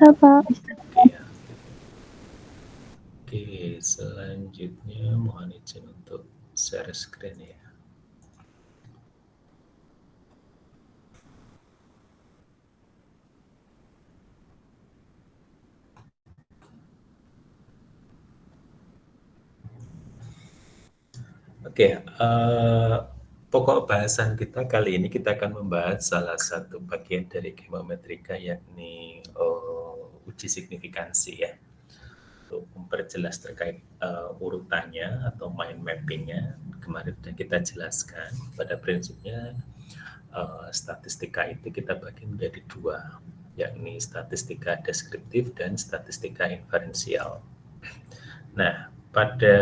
Bisa, Pak. Iya. Oke, selanjutnya mohon izin untuk share screen ya. Oke, pokok bahasan kita kali ini kita akan membahas salah satu bagian dari geometrika yakni uji signifikansi ya. Untuk memperjelas terkait urutannya atau mind mappingnya, kemarin sudah kita jelaskan. Pada prinsipnya statistika itu kita bagi menjadi dua, yakni statistika deskriptif dan statistika inferensial. Nah, pada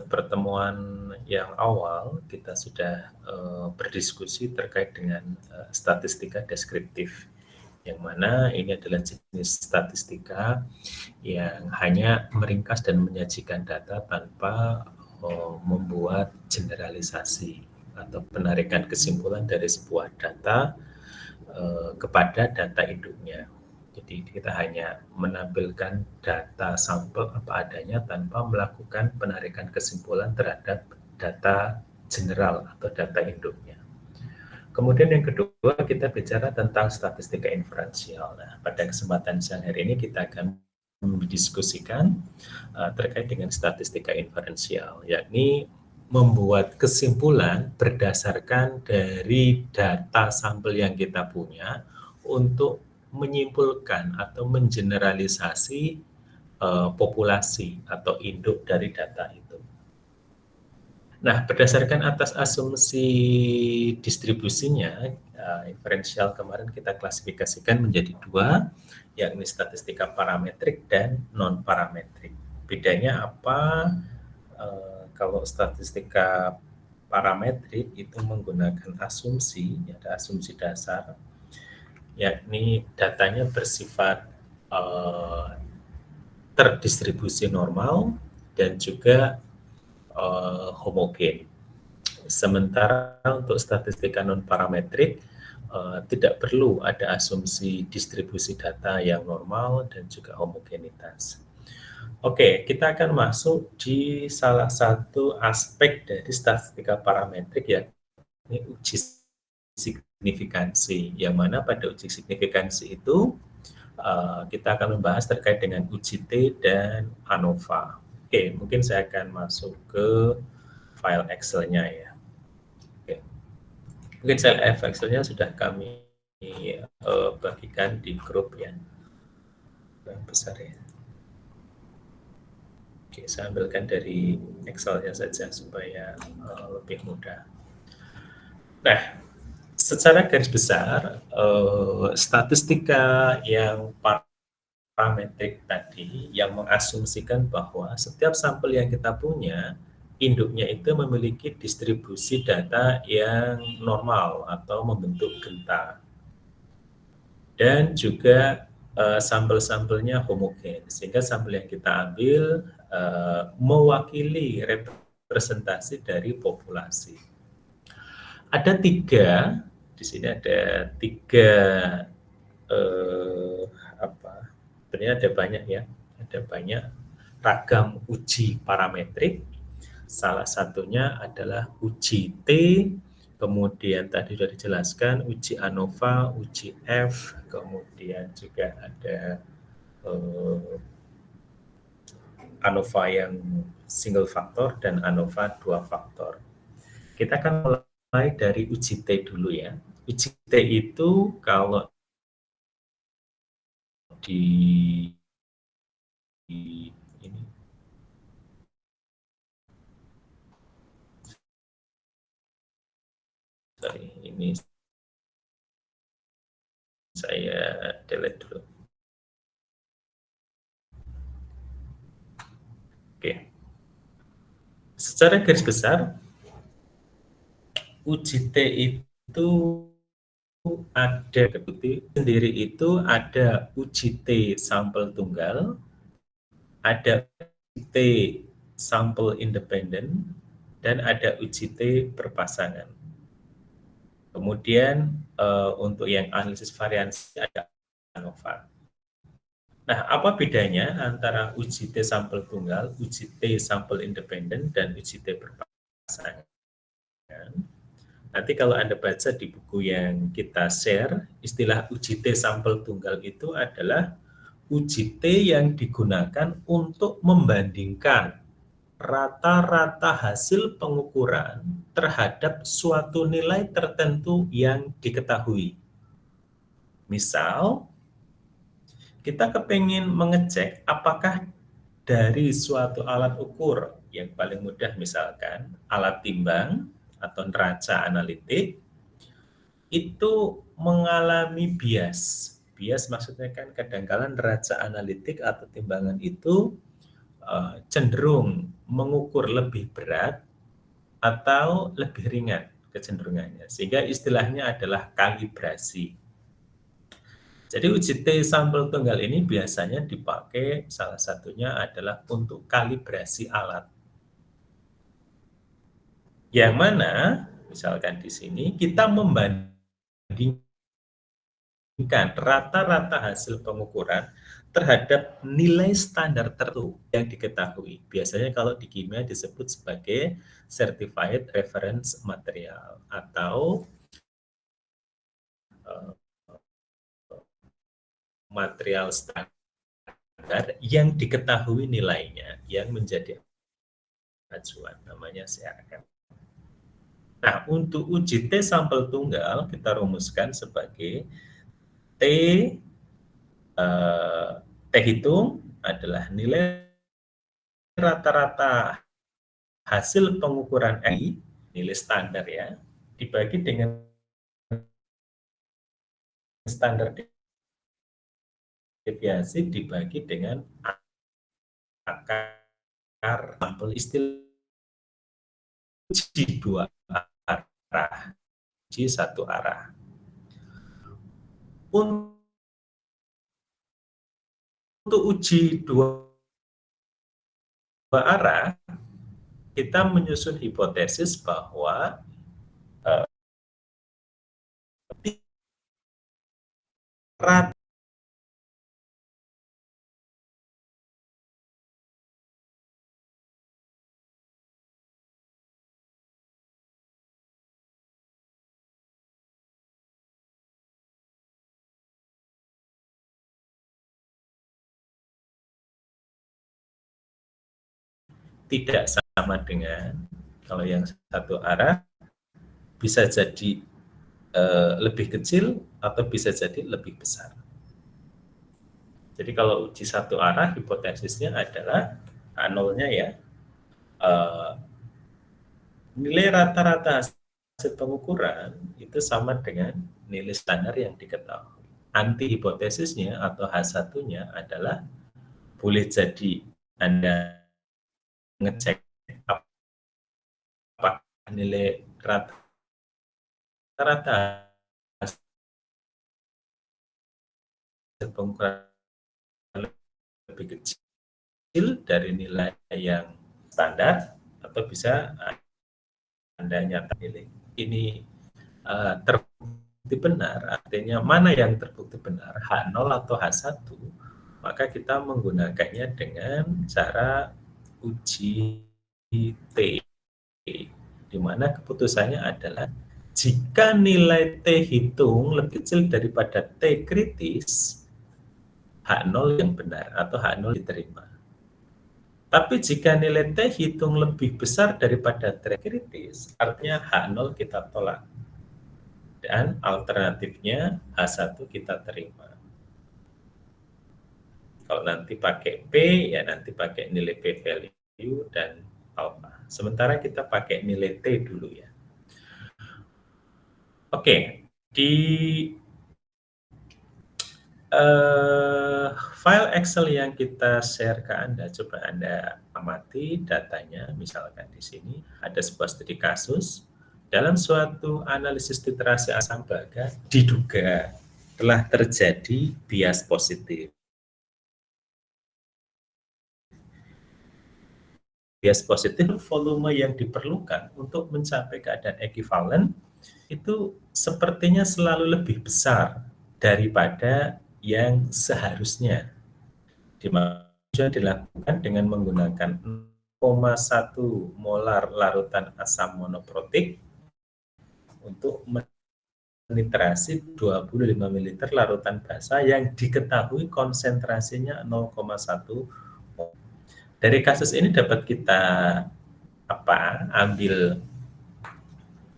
pertemuan yang awal kita sudah berdiskusi terkait dengan statistika deskriptif, yang mana ini adalah jenis statistika yang hanya meringkas dan menyajikan data tanpa membuat generalisasi atau penarikan kesimpulan dari sebuah data kepada data induknya. Jadi kita hanya menampilkan data sampel apa adanya tanpa melakukan penarikan kesimpulan terhadap data general atau data induknya. Kemudian yang kedua kita bicara tentang statistika inferensial. Nah, pada kesempatan siang hari ini kita akan mendiskusikan terkait dengan statistika inferensial, yakni membuat kesimpulan berdasarkan dari data sampel yang kita punya untuk menyimpulkan atau mengeneralisasi populasi atau induk dari data itu. Nah, berdasarkan atas asumsi distribusinya, inferensial kemarin kita klasifikasikan menjadi dua, yakni statistika parametrik dan non-parametrik. Bedanya apa? Kalau statistika parametrik itu menggunakan asumsi, ada asumsi dasar, yakni datanya bersifat terdistribusi normal dan juga homogen. Sementara untuk statistika non-parametrik tidak perlu ada asumsi distribusi data yang normal dan juga homogenitas. Oke, kita akan masuk di salah satu aspek dari statistika parametrik yakni uji signifikansi, yang mana pada uji signifikansi itu kita akan membahas terkait dengan uji T dan ANOVA. Oke, mungkin saya akan masuk ke file Excel-nya ya. Oke. Mungkin file Excel-nya sudah kami bagikan di grup ya, yang besar ya. Oke, saya ambilkan dari Excel-nya saja supaya lebih mudah. Nah, secara garis besar, statistika yang parametrik tadi yang mengasumsikan bahwa setiap sampel yang kita punya, induknya itu memiliki distribusi data yang normal atau membentuk genta. Dan juga sampel-sampelnya homogen, sehingga sampel yang kita ambil mewakili representasi dari populasi. Ada tiga, di sini ada tiga sebenarnya ada banyak ya, ada banyak ragam uji parametrik. Salah satunya adalah uji T, kemudian tadi sudah dijelaskan uji ANOVA, uji F, kemudian juga ada ANOVA yang single faktor dan ANOVA dua faktor. Kita akan mulai dari uji T dulu ya. Uji T itu kalau di ini sorry, ini saya delete dulu. Oke. Secara garis besar, uji T itu ada sendiri itu ada uji T sampel tunggal, ada uji T sampel independen, dan ada uji T berpasangan. Kemudian untuk yang analisis variansi ada ANOVA. Nah, apa bedanya antara uji T sampel tunggal, uji T sampel independen, dan uji T berpasangan? Nanti kalau Anda baca di buku yang kita share, istilah uji T sampel tunggal itu adalah uji T yang digunakan untuk membandingkan rata-rata hasil pengukuran terhadap suatu nilai tertentu yang diketahui. Misal, kita kepingin mengecek apakah dari suatu alat ukur yang paling mudah misalkan alat timbang atau neraca analitik itu mengalami bias. Bias maksudnya kan kadang-kala neraca analitik atau timbangan itu cenderung mengukur lebih berat atau lebih ringan kecenderungannya. Sehingga istilahnya adalah kalibrasi. Jadi uji T sampel tunggal ini biasanya dipakai salah satunya adalah untuk kalibrasi alat. Yang mana misalkan di sini kita membandingkan rata-rata hasil pengukuran terhadap nilai standar tertentu yang diketahui. Biasanya kalau di kimia disebut sebagai Certified Reference Material atau material standar yang diketahui nilainya, yang menjadi acuan, namanya CRM. Nah, untuk uji T sampel tunggal kita rumuskan sebagai T T hitung adalah nilai rata-rata hasil pengukuran I, nilai standar ya, dibagi dengan standar deviasi dibagi dengan akar sampel, istilah uji dua arah, uji satu arah. Untuk uji dua arah, kita menyusun hipotesis bahwa rata tidak sama dengan kalau yang satu arah bisa jadi lebih kecil atau bisa jadi lebih besar. Jadi kalau uji satu arah hipotesisnya adalah H0-nya ya nilai rata-rata hasil pengukuran itu sama dengan nilai standar yang diketahui. Anti hipotesisnya atau H1-nya adalah boleh jadi Anda ngecek apakah nilai rata-rata hasil pengukuran lebih kecil dari nilai yang standar atau bisa Anda nyatakan nilai ini terbukti benar, artinya mana yang terbukti benar, H0 atau H1, maka kita menggunakannya dengan cara uji T, di mana keputusannya adalah jika nilai T hitung lebih kecil daripada T kritis, H0 yang benar atau H0 diterima. Tapi jika nilai T hitung lebih besar daripada T kritis, artinya H0 kita tolak. Dan alternatifnya H1 kita terima. Kalau nanti pakai P, ya nanti pakai nilai P value dan alpha. Sementara kita pakai nilai T dulu ya. Oke, di file Excel yang kita share ke Anda, coba Anda amati datanya. Misalkan di sini ada sebuah studi kasus. Dalam suatu analisis literasi asam baga, diduga telah terjadi bias positif. Bias positif volume yang diperlukan untuk mencapai keadaan ekivalen itu sepertinya selalu lebih besar daripada yang seharusnya. di mana dilakukan dengan menggunakan 0,1 molar larutan asam monoprotik untuk menitrasi 25 ml larutan basa yang diketahui konsentrasinya 0,1. Dari kasus ini dapat kita ambil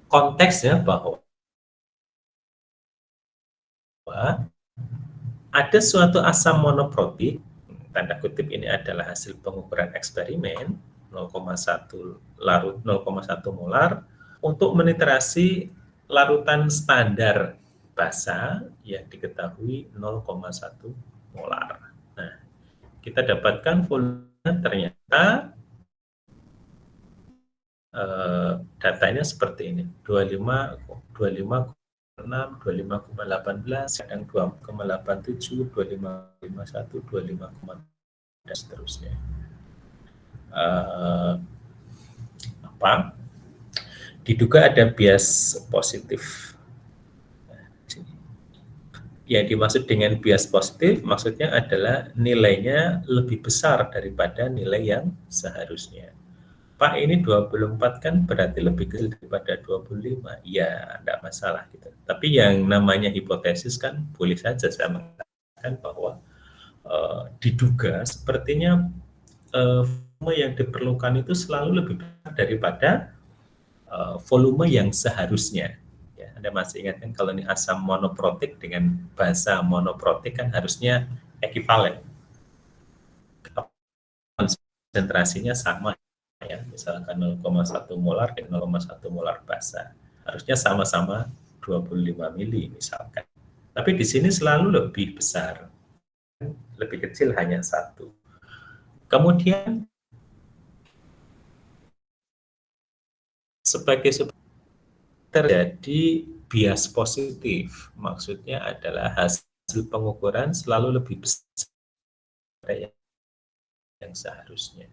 konteksnya bahwa ada suatu asam monoprotik, tanda kutip ini adalah hasil pengukuran eksperimen, 0,1 molar, untuk menitrasi larutan standar basa yang diketahui 0,1 molar. Nah, kita dapatkan volumenya ternyata datanya seperti ini, 25,6, 25,18, kadang 2,87, 25,51, 25, dan seterusnya. Diduga ada bias positif. Yang dimaksud dengan bias positif maksudnya adalah nilainya lebih besar daripada nilai yang seharusnya. Pak, ini 24 kan berarti lebih kecil daripada 25. Ya, enggak masalah gitu. Tapi yang namanya hipotesis kan boleh saja saya mengatakan bahwa diduga sepertinya volume yang diperlukan itu selalu lebih besar daripada volume yang seharusnya. Ya, Anda masih ingat kan kalau ini asam monoprotik dengan basa monoprotik kan harusnya ekivalen. Konsentrasinya sama ya, misalkan 0,1 molar dan 0,1 molar basa. Harusnya sama-sama 25 mili misalkan. Tapi di sini selalu lebih besar. Lebih kecil hanya 1. Kemudian sebagai terjadi bias positif. Maksudnya adalah hasil pengukuran selalu lebih besar dari yang seharusnya.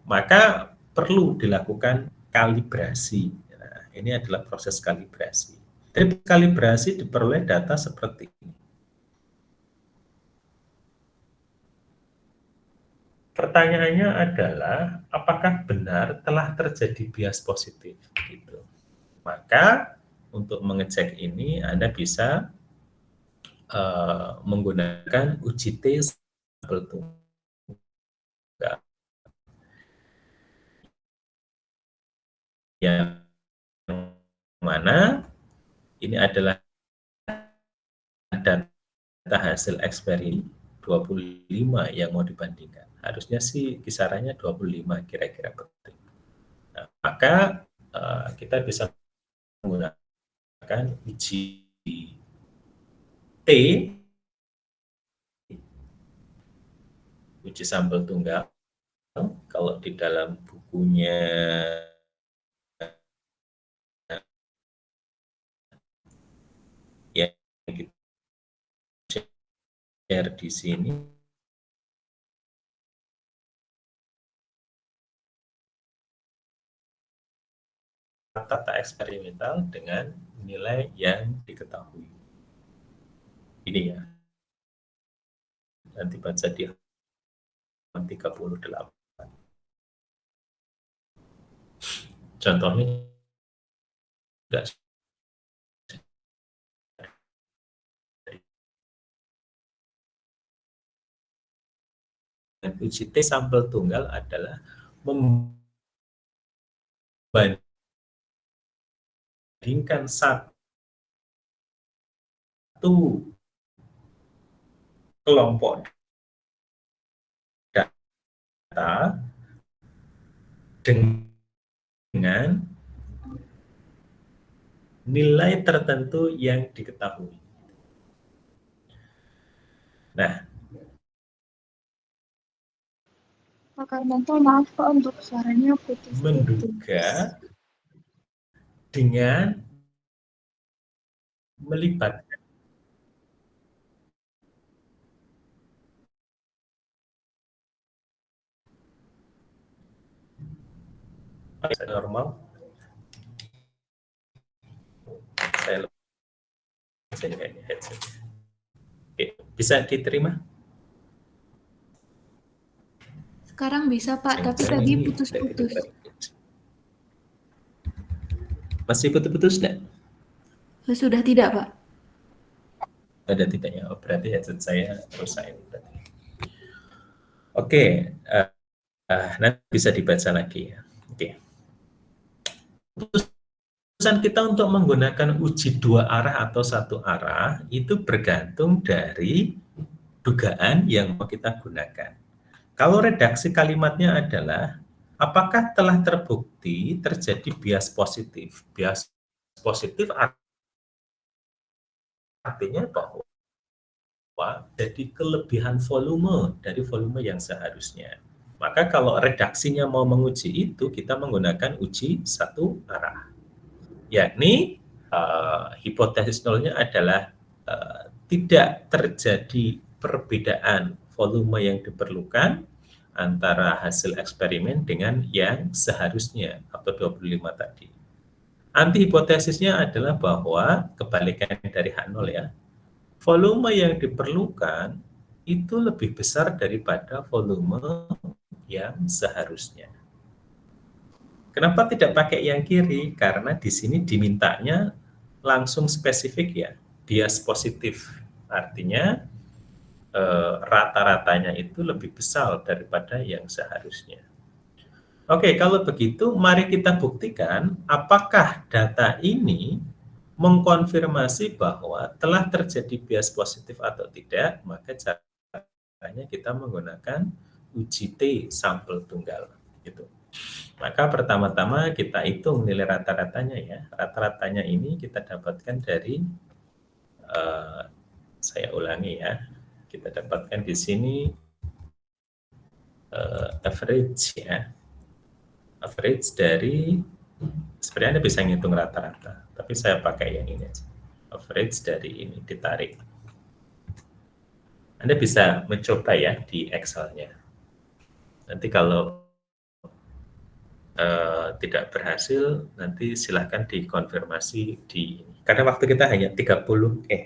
Maka perlu dilakukan kalibrasi. Nah, ini adalah proses kalibrasi. Dari kalibrasi diperoleh data seperti ini. Pertanyaannya adalah, apakah benar telah terjadi bias positif? Gitu. Maka untuk mengecek ini Anda bisa menggunakan uji T sampel tunggal yang mana ini adalah data hasil eksperimen 25 yang mau dibandingkan. Harusnya sih kisarannya 25 kira-kira betul. Nah, maka kita bisa menggunakan uji T, uji sampel tunggal. Kalau di dalam bukunya yang kita share di sini, tata eksperimental dengan nilai yang diketahui. Ini ya, nanti baca di 38. Contohnya tidak uji T sampel tunggal adalah membandingkan satu kelompok data dengan nilai tertentu yang diketahui. Nah, Pak Karmanto, maaf Pak untuk suaranya putus. menduga dengan melibatkan normal, saya kayaknya headset. Oke, bisa diterima? Sekarang bisa Pak, tapi Sayang-sayang tadi ini putus-putus. masih putus-putus enggak? Sudah tidak Pak? Ada tidaknya? Oh, berarti headset saya rusak ini berarti. Oke, nanti bisa dibaca lagi ya. Oke. Keputusan kita untuk menggunakan uji dua arah atau satu arah itu bergantung dari dugaan yang mau kita gunakan. Kalau redaksi kalimatnya adalah apakah telah terbukti terjadi bias positif? Bias positif artinya bahwa jadi kelebihan volume dari volume yang seharusnya. Maka kalau redaksinya mau menguji itu, kita menggunakan uji satu arah. Yakni hipotesis nolnya adalah tidak terjadi perbedaan volume yang diperlukan antara hasil eksperimen dengan yang seharusnya atau 25 tadi. Anti hipotesisnya adalah bahwa kebalikan dari H0 ya, volume yang diperlukan itu lebih besar daripada volume yang seharusnya. Kenapa tidak pakai yang kiri? Karena di sini dimintanya langsung spesifik ya, bias positif. Artinya rata-ratanya itu lebih besar daripada yang seharusnya. Oke, kalau begitu mari kita buktikan apakah data ini mengkonfirmasi bahwa telah terjadi bias positif atau tidak, maka caranya kita menggunakan uji T sampel tunggal. Gitu. Maka pertama-tama kita hitung nilai rata-ratanya ya. Rata-ratanya ini kita dapatkan dari, saya ulangi ya, kita dapatkan di sini average ya. Average dari, sebenarnya Anda bisa ngitung rata-rata, tapi saya pakai yang ini aja. Average dari ini ditarik. Anda bisa mencoba ya di Excel-nya. Nanti kalau tidak berhasil, nanti silahkan dikonfirmasi di, karena waktu kita hanya 30,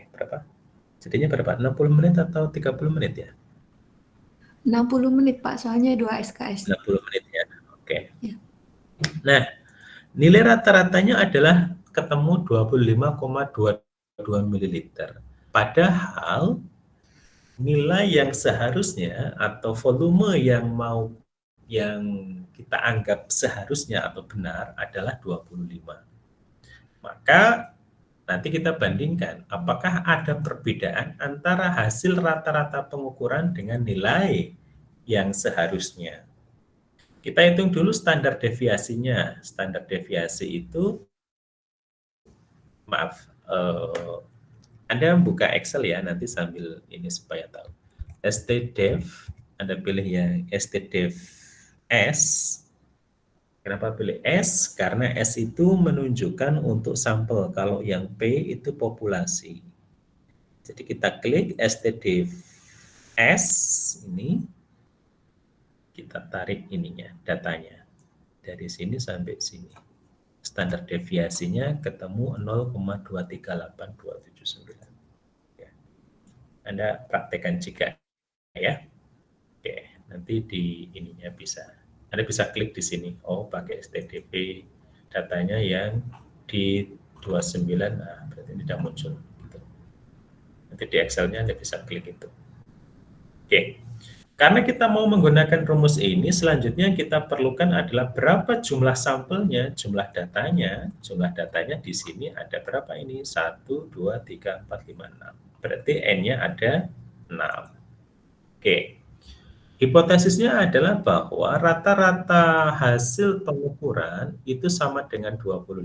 berapa? Jadinya berapa? 60 menit atau 30 menit ya? 60 menit Pak, soalnya 2 SKS. 60 menit ya, oke. Ya. Nah, nilai rata-ratanya adalah ketemu 25,22 ml. Padahal nilai yang seharusnya atau volume yang kita anggap seharusnya atau benar adalah 25. Maka nanti kita bandingkan apakah ada perbedaan antara hasil rata-rata pengukuran dengan nilai yang seharusnya. Kita hitung dulu standar deviasinya. Standar deviasi itu, maaf, Anda buka Excel ya, nanti sambil ini supaya tahu. STDev, Anda pilih yang STDev S. Kenapa pilih S? Karena S itu menunjukkan untuk sampel, kalau yang P itu populasi. Jadi kita klik STDev S ini, kita tarik ininya, datanya. Dari sini sampai sini. Standar deviasinya ketemu 0,238279. Ya. Anda praktekkan juga ya. Oke, nanti di ininya bisa. Anda bisa klik di sini. Oh, pakai STDP datanya yang di 29, nah berarti tidak muncul. Gitu. Nanti di Excel-nya Anda bisa klik itu. Oke. Karena kita mau menggunakan rumus ini, selanjutnya kita perlukan adalah berapa jumlah sampelnya, jumlah datanya. Jumlah datanya di sini ada berapa ini? 1, 2, 3, 4, 5, 6. Berarti N-nya ada 6. Oke. Hipotesisnya adalah bahwa rata-rata hasil pengukuran itu sama dengan 25.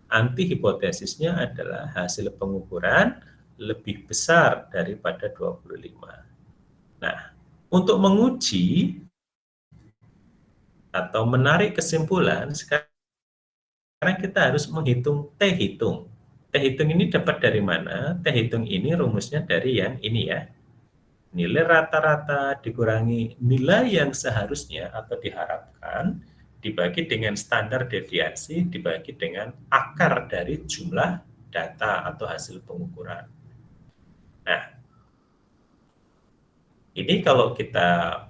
Anti hipotesisnya adalah hasil pengukuran lebih besar daripada 25. Nah, untuk menguji atau menarik kesimpulan, sekarang kita harus menghitung T-hitung. T-hitung ini dapat dari mana? T-hitung ini rumusnya dari yang ini ya. Nilai rata-rata dikurangi nilai yang seharusnya atau diharapkan, dibagi dengan standar deviasi, dibagi dengan akar dari jumlah data atau hasil pengukuran. Nah, ini kalau kita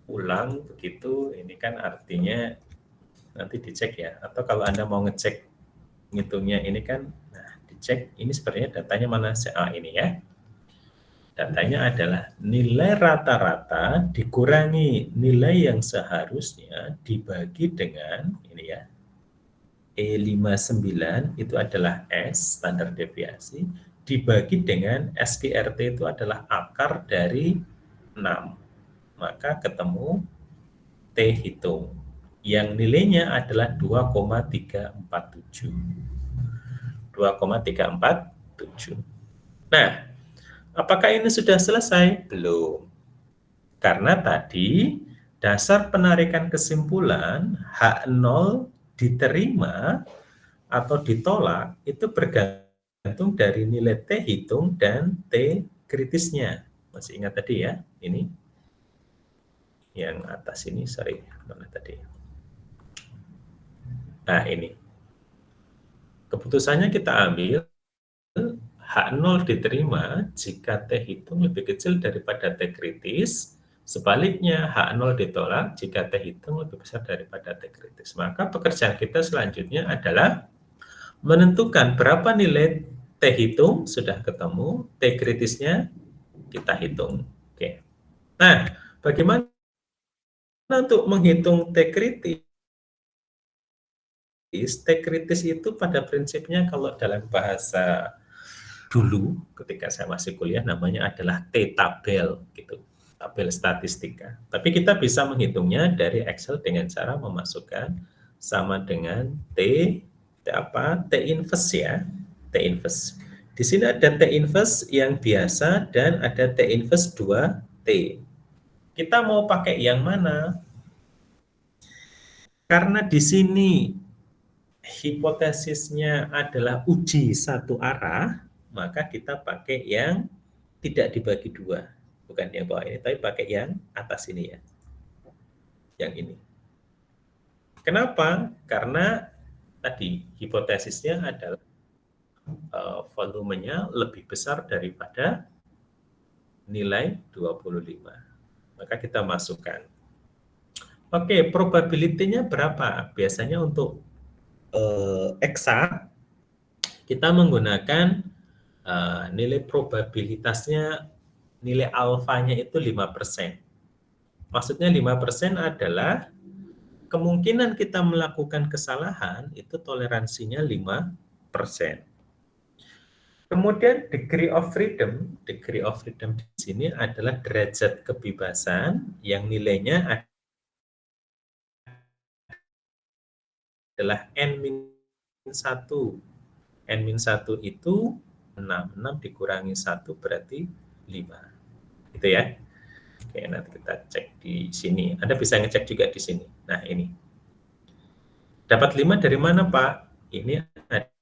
ulang begitu, ini kan artinya nanti dicek ya. Atau kalau Anda mau ngecek ngitungnya ini kan, nah dicek ini sebenarnya datanya mana? Ini ya. Datanya adalah nilai rata-rata dikurangi nilai yang seharusnya dibagi dengan ini ya. E59 itu adalah S, standar deviasi, dibagi dengan SPRT itu adalah akar dari 6. Maka ketemu T hitung. Yang nilainya adalah 2,347. 2,347. Nah, apakah ini sudah selesai? Belum. Karena tadi dasar penarikan kesimpulan H0 diterima atau ditolak itu bergantung dari nilai T hitung dan T kritisnya. Masih ingat tadi ya? Ini yang atas ini, sorry, mana tadi? Nah, ini. Keputusannya kita ambil H0 diterima jika T hitung lebih kecil daripada T kritis, sebaliknya H0 ditolak jika T hitung lebih besar daripada T kritis. Maka pekerjaan kita selanjutnya adalah menentukan berapa nilai T hitung, sudah ketemu, T kritisnya kita hitung. Oke. Nah, bagaimana untuk menghitung T kritis? T kritis itu pada prinsipnya kalau dalam bahasa dulu ketika saya masih kuliah namanya adalah T-tabel gitu, tabel statistika. Tapi kita bisa menghitungnya dari Excel dengan cara memasukkan sama dengan T inverse ya, T inverse. Di sini ada T inverse yang biasa dan ada T inverse 2T. Kita mau pakai yang mana? Karena di sini hipotesisnya adalah uji satu arah, maka kita pakai yang tidak dibagi dua. Bukan yang bawah ini, tapi pakai yang atas ini ya. Yang ini. Kenapa? Karena tadi hipotesisnya adalah volumenya lebih besar daripada nilai 25. Maka kita masukkan. Oke, probability-nya berapa? Biasanya untuk eksak kita menggunakan nilai probabilitasnya, nilai alfanya itu 5%. Maksudnya 5% adalah kemungkinan kita melakukan kesalahan itu toleransinya 5%. Kemudian degree of freedom di sini adalah derajat kebebasan yang nilainya adalah N-1. N-1 itu 6 dikurangi 1 berarti 5. Gitu ya. Oke, nanti kita cek di sini. Anda bisa ngecek juga di sini. Nah, ini. Dapat 5 dari mana, Pak? Ini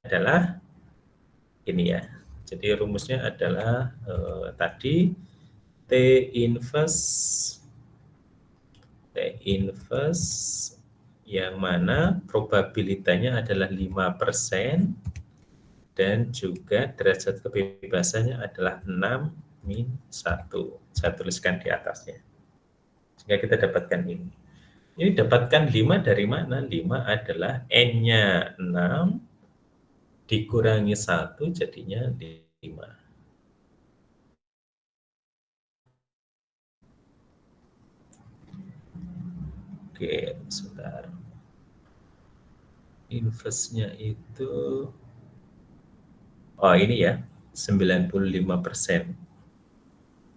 adalah ini ya. Jadi rumusnya adalah tadi T inverse yang mana probabilitanya adalah 5% dan juga derajat kebebasannya adalah 6 min 1. Saya tuliskan di atasnya. Sehingga kita dapatkan ini. Ini dapatkan 5 dari mana? 5 adalah N-nya 6 dikurangi 1 jadinya 5. Oke, sebentar. Inverse-nya itu ini ya, 95%.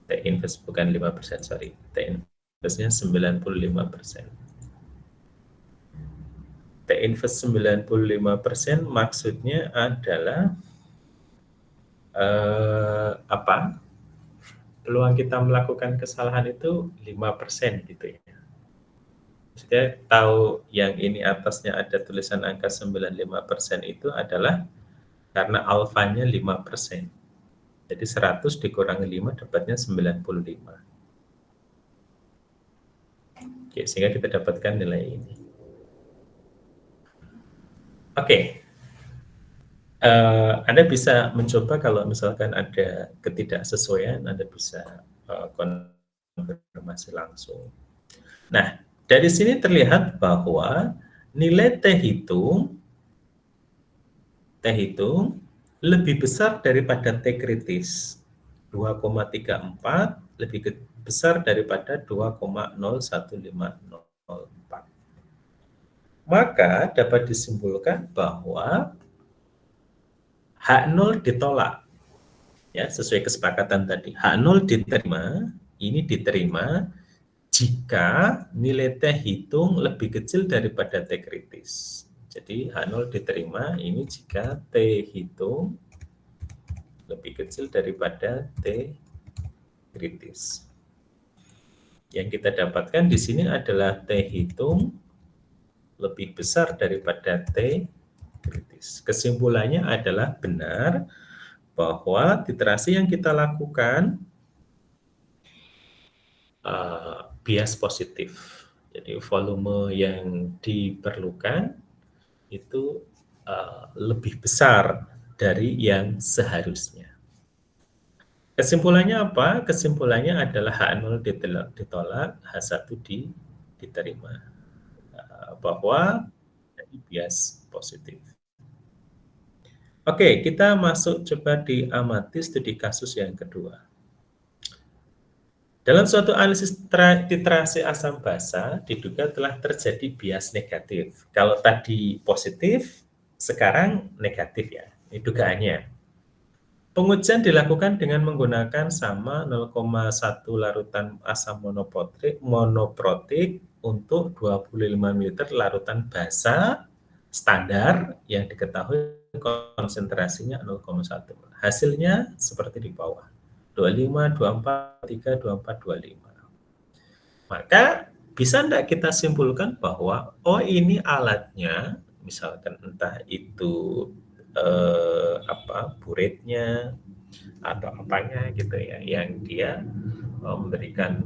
T inverse bukan 5%, sorry. T inverse-nya 95%. T inverse 95% maksudnya adalah peluang kita melakukan kesalahan itu 5% gitu ya. Maksudnya tahu yang ini atasnya ada tulisan angka 95% itu adalah karena alfanya 5%. Jadi 100 dikurangi 5 dapatnya 95. Oke, sehingga kita dapatkan nilai ini. Oke. Anda bisa mencoba kalau misalkan ada ketidaksesuaian, Anda bisa konfirmasi langsung. Nah, dari sini terlihat bahwa nilai T hitung lebih besar daripada T kritis. 2,34 lebih besar daripada 2,01504. Maka dapat disimpulkan bahwa H0 ditolak. Ya, sesuai kesepakatan tadi. H0 diterima, ini diterima jika nilai T hitung lebih kecil daripada T kritis. Jadi H0 diterima ini jika T hitung lebih kecil daripada T kritis. Yang kita dapatkan di sini adalah T hitung lebih besar daripada T kritis. Kesimpulannya adalah benar bahwa titrasi yang kita lakukan bias positif. Jadi volume yang diperlukan itu lebih besar dari yang seharusnya. Kesimpulannya apa? Kesimpulannya adalah H0 ditolak, H1 diterima. Bahwa jadi bias positif. Oke, kita masuk coba diamati studi kasus yang kedua. Dalam suatu analisis titrasi asam basa, diduga telah terjadi bias negatif. Kalau tadi positif, sekarang negatif ya, ini dugaannya. Pengujian dilakukan dengan menggunakan sama 0,1 larutan asam monoprotik untuk 25 ml larutan basa standar yang diketahui konsentrasinya 0,1. Hasilnya seperti di bawah. 25, 24, 3, 24, 25. Maka bisa enggak kita simpulkan bahwa ini alatnya, misalkan entah itu buretnya atau apanya gitu ya, yang dia memberikan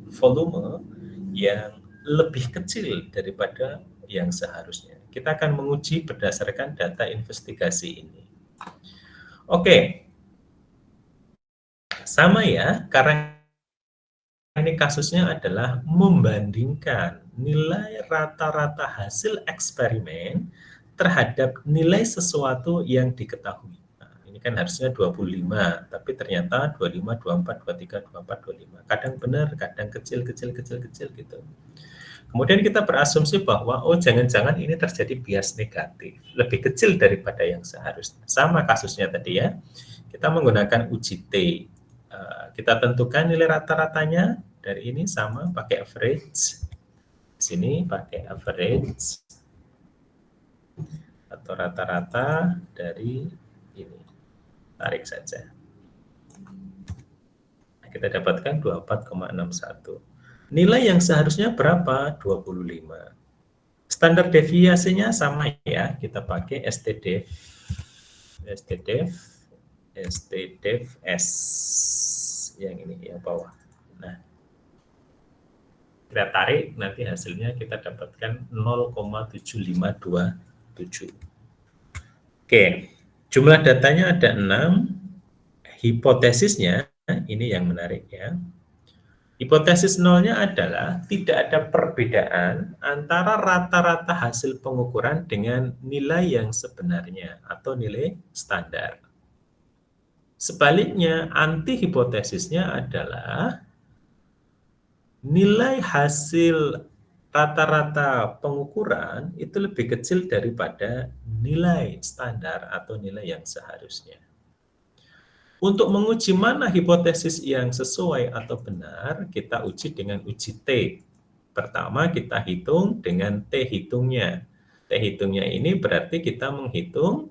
volume yang lebih kecil daripada yang seharusnya. Kita akan menguji berdasarkan data investigasi ini. Oke, sama ya, karena ini kasusnya adalah membandingkan nilai rata-rata hasil eksperimen terhadap nilai sesuatu yang diketahui. Nah, ini kan harusnya 25, tapi ternyata 25, 24, 23, 24, 25. Kadang benar, kadang kecil gitu. Kemudian kita berasumsi bahwa jangan-jangan ini terjadi bias negatif, lebih kecil daripada yang seharusnya. Sama kasusnya tadi ya. Kita menggunakan uji T. Kita tentukan nilai rata-ratanya dari ini sama pakai average. Di sini pakai average atau rata-rata dari ini. Tarik saja. Kita dapatkan 24,61. Nilai yang seharusnya berapa? 25. Standar deviasinya sama ya, kita pakai STDEV S yang ini, yang bawah. Nah, kita tarik, nanti hasilnya kita dapatkan 0,7527. Oke, jumlah datanya ada 6, hipotesisnya, ini yang menarik ya. Hipotesis nolnya adalah tidak ada perbedaan antara rata-rata hasil pengukuran dengan nilai yang sebenarnya atau nilai standar. Sebaliknya, antihipotesisnya adalah nilai hasil rata-rata pengukuran itu lebih kecil daripada nilai standar atau nilai yang seharusnya. Untuk menguji mana hipotesis yang sesuai atau benar, kita uji dengan uji T. Pertama kita hitung dengan T hitungnya. T hitungnya ini berarti kita menghitung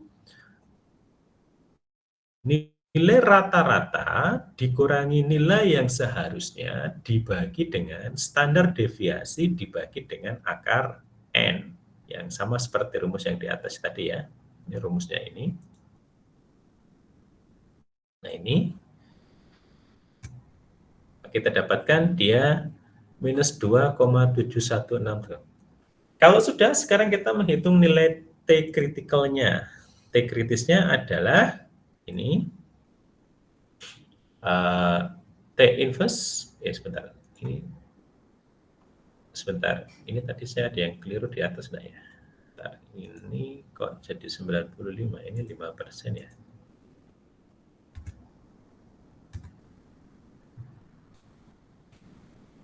nilai rata-rata dikurangi nilai yang seharusnya dibagi dengan standar deviasi dibagi dengan akar N. Yang sama seperti rumus yang di atas tadi ya. Ini rumusnya ini. Nah ini kita dapatkan dia minus 2,716. Kalau sudah, sekarang kita menghitung nilai T kritikalnya. T kritisnya adalah ini T inverse, sebentar. Ini sebentar, ini tadi saya ada yang keliru di atas enggak ya? Bentar, ini kok jadi 95, ini 5% ya?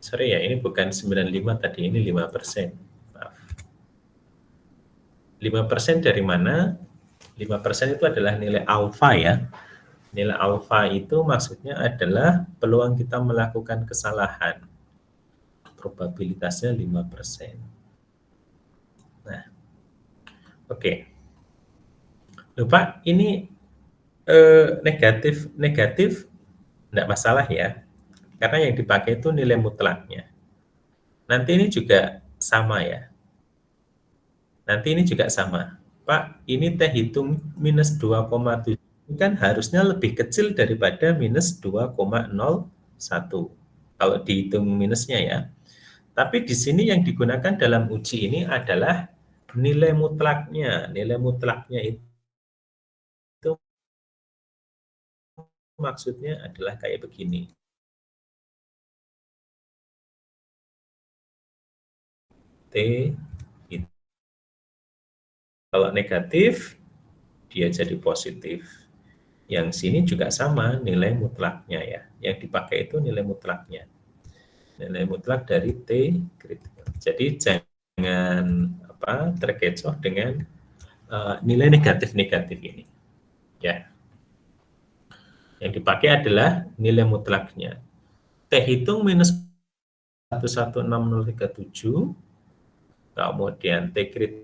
Sorry ya, ini bukan 95 tadi, ini 5%. Maaf. 5% dari mana? 5% itu adalah nilai alfa ya. Nilai alfa itu maksudnya adalah peluang kita melakukan kesalahan. Probabilitasnya 5%. Nah, oke. Loh Pak, ini negatif enggak masalah ya. Karena yang dipakai itu nilai mutlaknya. Nanti ini juga sama ya. Nanti ini juga sama. Pak, ini teh hitung minus 2,7 kan harusnya lebih kecil daripada minus 2,01. Kalau dihitung minusnya ya. Tapi di sini yang digunakan dalam uji ini adalah nilai mutlaknya. Nilai mutlaknya itu maksudnya adalah kayak begini. T itu. Kalau negatif, dia jadi positif. Yang sini juga sama nilai mutlaknya ya. Yang dipakai itu nilai mutlaknya. Nilai mutlak dari T kritikal. Jadi jangan terkecoh dengan nilai negatif-negatif ini. Ya. Yang dipakai adalah nilai mutlaknya. T hitung minus 116.037, kemudian T kritikal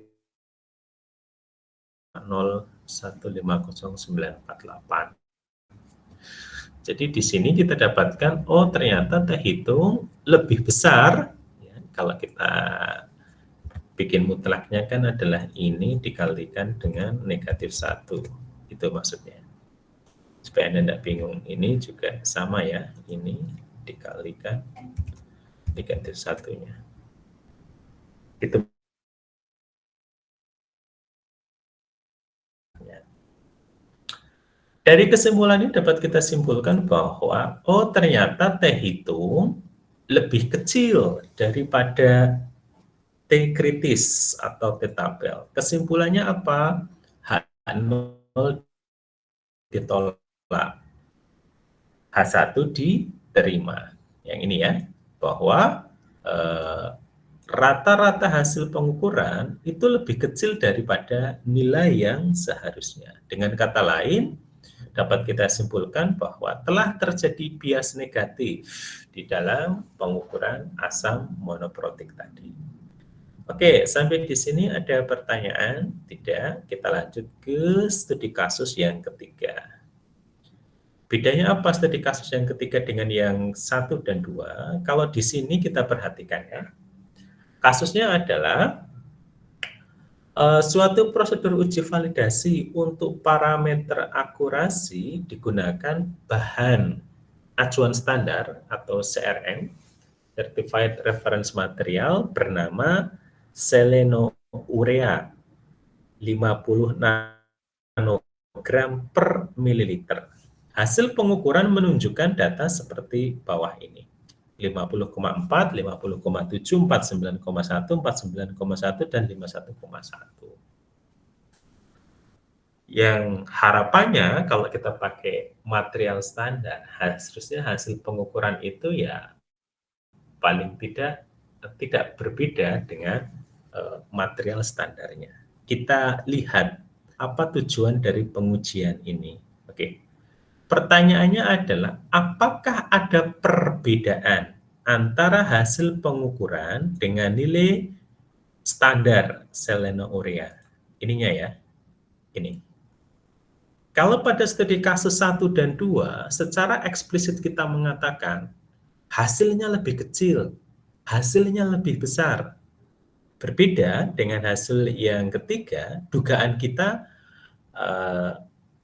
0,150,948. Jadi di sini kita dapatkan, oh ternyata T hitung lebih besar, ya, kalau kita bikin mutlaknya kan adalah ini dikalikan dengan negatif 1, itu maksudnya. Supaya Anda tidak bingung, ini juga sama ya, ini dikalikan negatif 1-nya. Itu dari kesimpulan ini dapat kita simpulkan bahwa oh ternyata T hitung lebih kecil daripada T kritis atau T tabel. Kesimpulannya apa? H0 ditolak, H1 diterima. Yang ini ya, bahwa rata-rata hasil pengukuran itu lebih kecil daripada nilai yang seharusnya. Dengan kata lain, dapat kita simpulkan bahwa telah terjadi bias negatif di dalam pengukuran asam monoprotik tadi. Oke, sampai di sini ada pertanyaan? Tidak, kita lanjut ke studi kasus yang ketiga. Bedanya apa studi kasus yang ketiga dengan yang 1 dan 2? Kalau di sini kita perhatikan ya, kasusnya adalah suatu prosedur uji validasi untuk parameter akurasi digunakan bahan acuan standar atau CRM, Certified Reference Material, bernama selenourea 50 nanogram per mililiter. Hasil pengukuran menunjukkan data seperti bawah ini. 50,4, 50,7, 49,1, 49,1, dan 51,1. Yang harapannya kalau kita pakai material standar, harusnya hasil pengukuran itu ya paling tidak berbeda dengan material standarnya. Kita lihat apa tujuan dari pengujian ini. Oke. Pertanyaannya adalah, apakah ada perbedaan antara hasil pengukuran dengan nilai standar selenourea? Ininya ya, ini. Kalau pada studi kasus 1 dan 2, secara eksplisit kita mengatakan hasilnya lebih kecil, hasilnya lebih besar. Berbeda dengan hasil yang ketiga, dugaan kita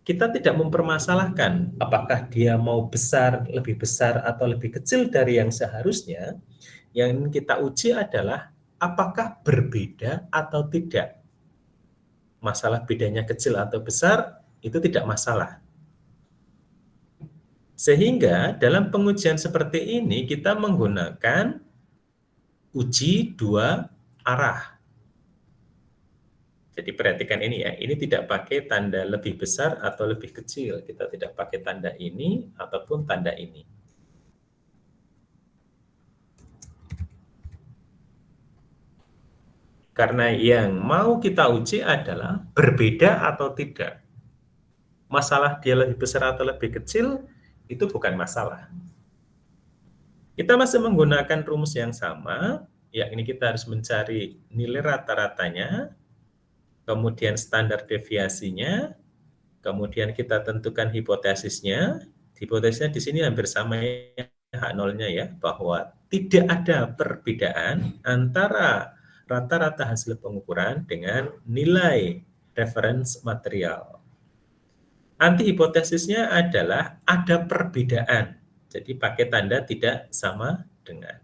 tidak mempermasalahkan apakah dia mau besar, lebih besar, atau lebih kecil dari yang seharusnya. Yang kita uji adalah apakah berbeda atau tidak. Masalah bedanya kecil atau besar itu tidak masalah. Sehingga dalam pengujian seperti ini kita menggunakan uji dua arah. Jadi perhatikan ini ya, ini tidak pakai tanda lebih besar atau lebih kecil. Kita tidak pakai tanda ini ataupun tanda ini. Karena yang mau kita uji adalah berbeda atau tidak. Masalah dia lebih besar atau lebih kecil, itu bukan masalah. Kita masih menggunakan rumus yang sama, yakni kita harus mencari nilai rata-ratanya, kemudian standar deviasinya, kemudian kita tentukan hipotesisnya. Hipotesisnya di sini hampir sama H0-nya ya, bahwa tidak ada perbedaan antara rata-rata hasil pengukuran dengan nilai reference material. Antihipotesisnya adalah ada perbedaan. Jadi pakai tanda tidak sama dengan.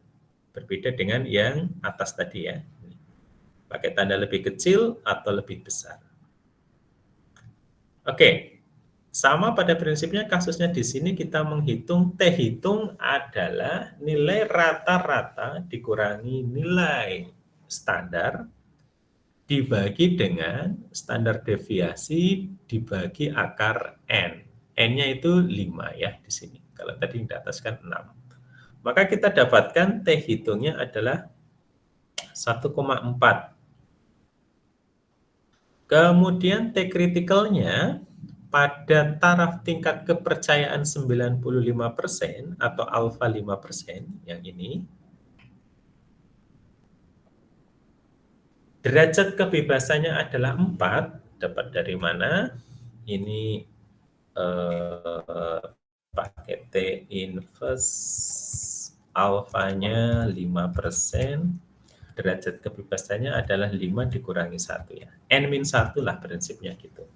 Berbeda dengan yang atas tadi ya. Pakai tanda lebih kecil atau lebih besar. Oke. Sama pada prinsipnya kasusnya di sini kita menghitung T hitung adalah nilai rata-rata dikurangi nilai standar dibagi dengan standar deviasi dibagi akar N. N-nya itu 5 ya di sini. Kalau tadi di atas kan 6. Maka kita dapatkan T hitungnya adalah 1,4. Kemudian T kritikalnya pada taraf tingkat kepercayaan 95% atau alfa 5% yang ini. Derajat kebebasannya adalah 4, dapat dari mana? Ini pakai T inverse alfanya 5%, derajat kebebasannya adalah 5 dikurangi 1 ya. N-1 lah prinsipnya gitu.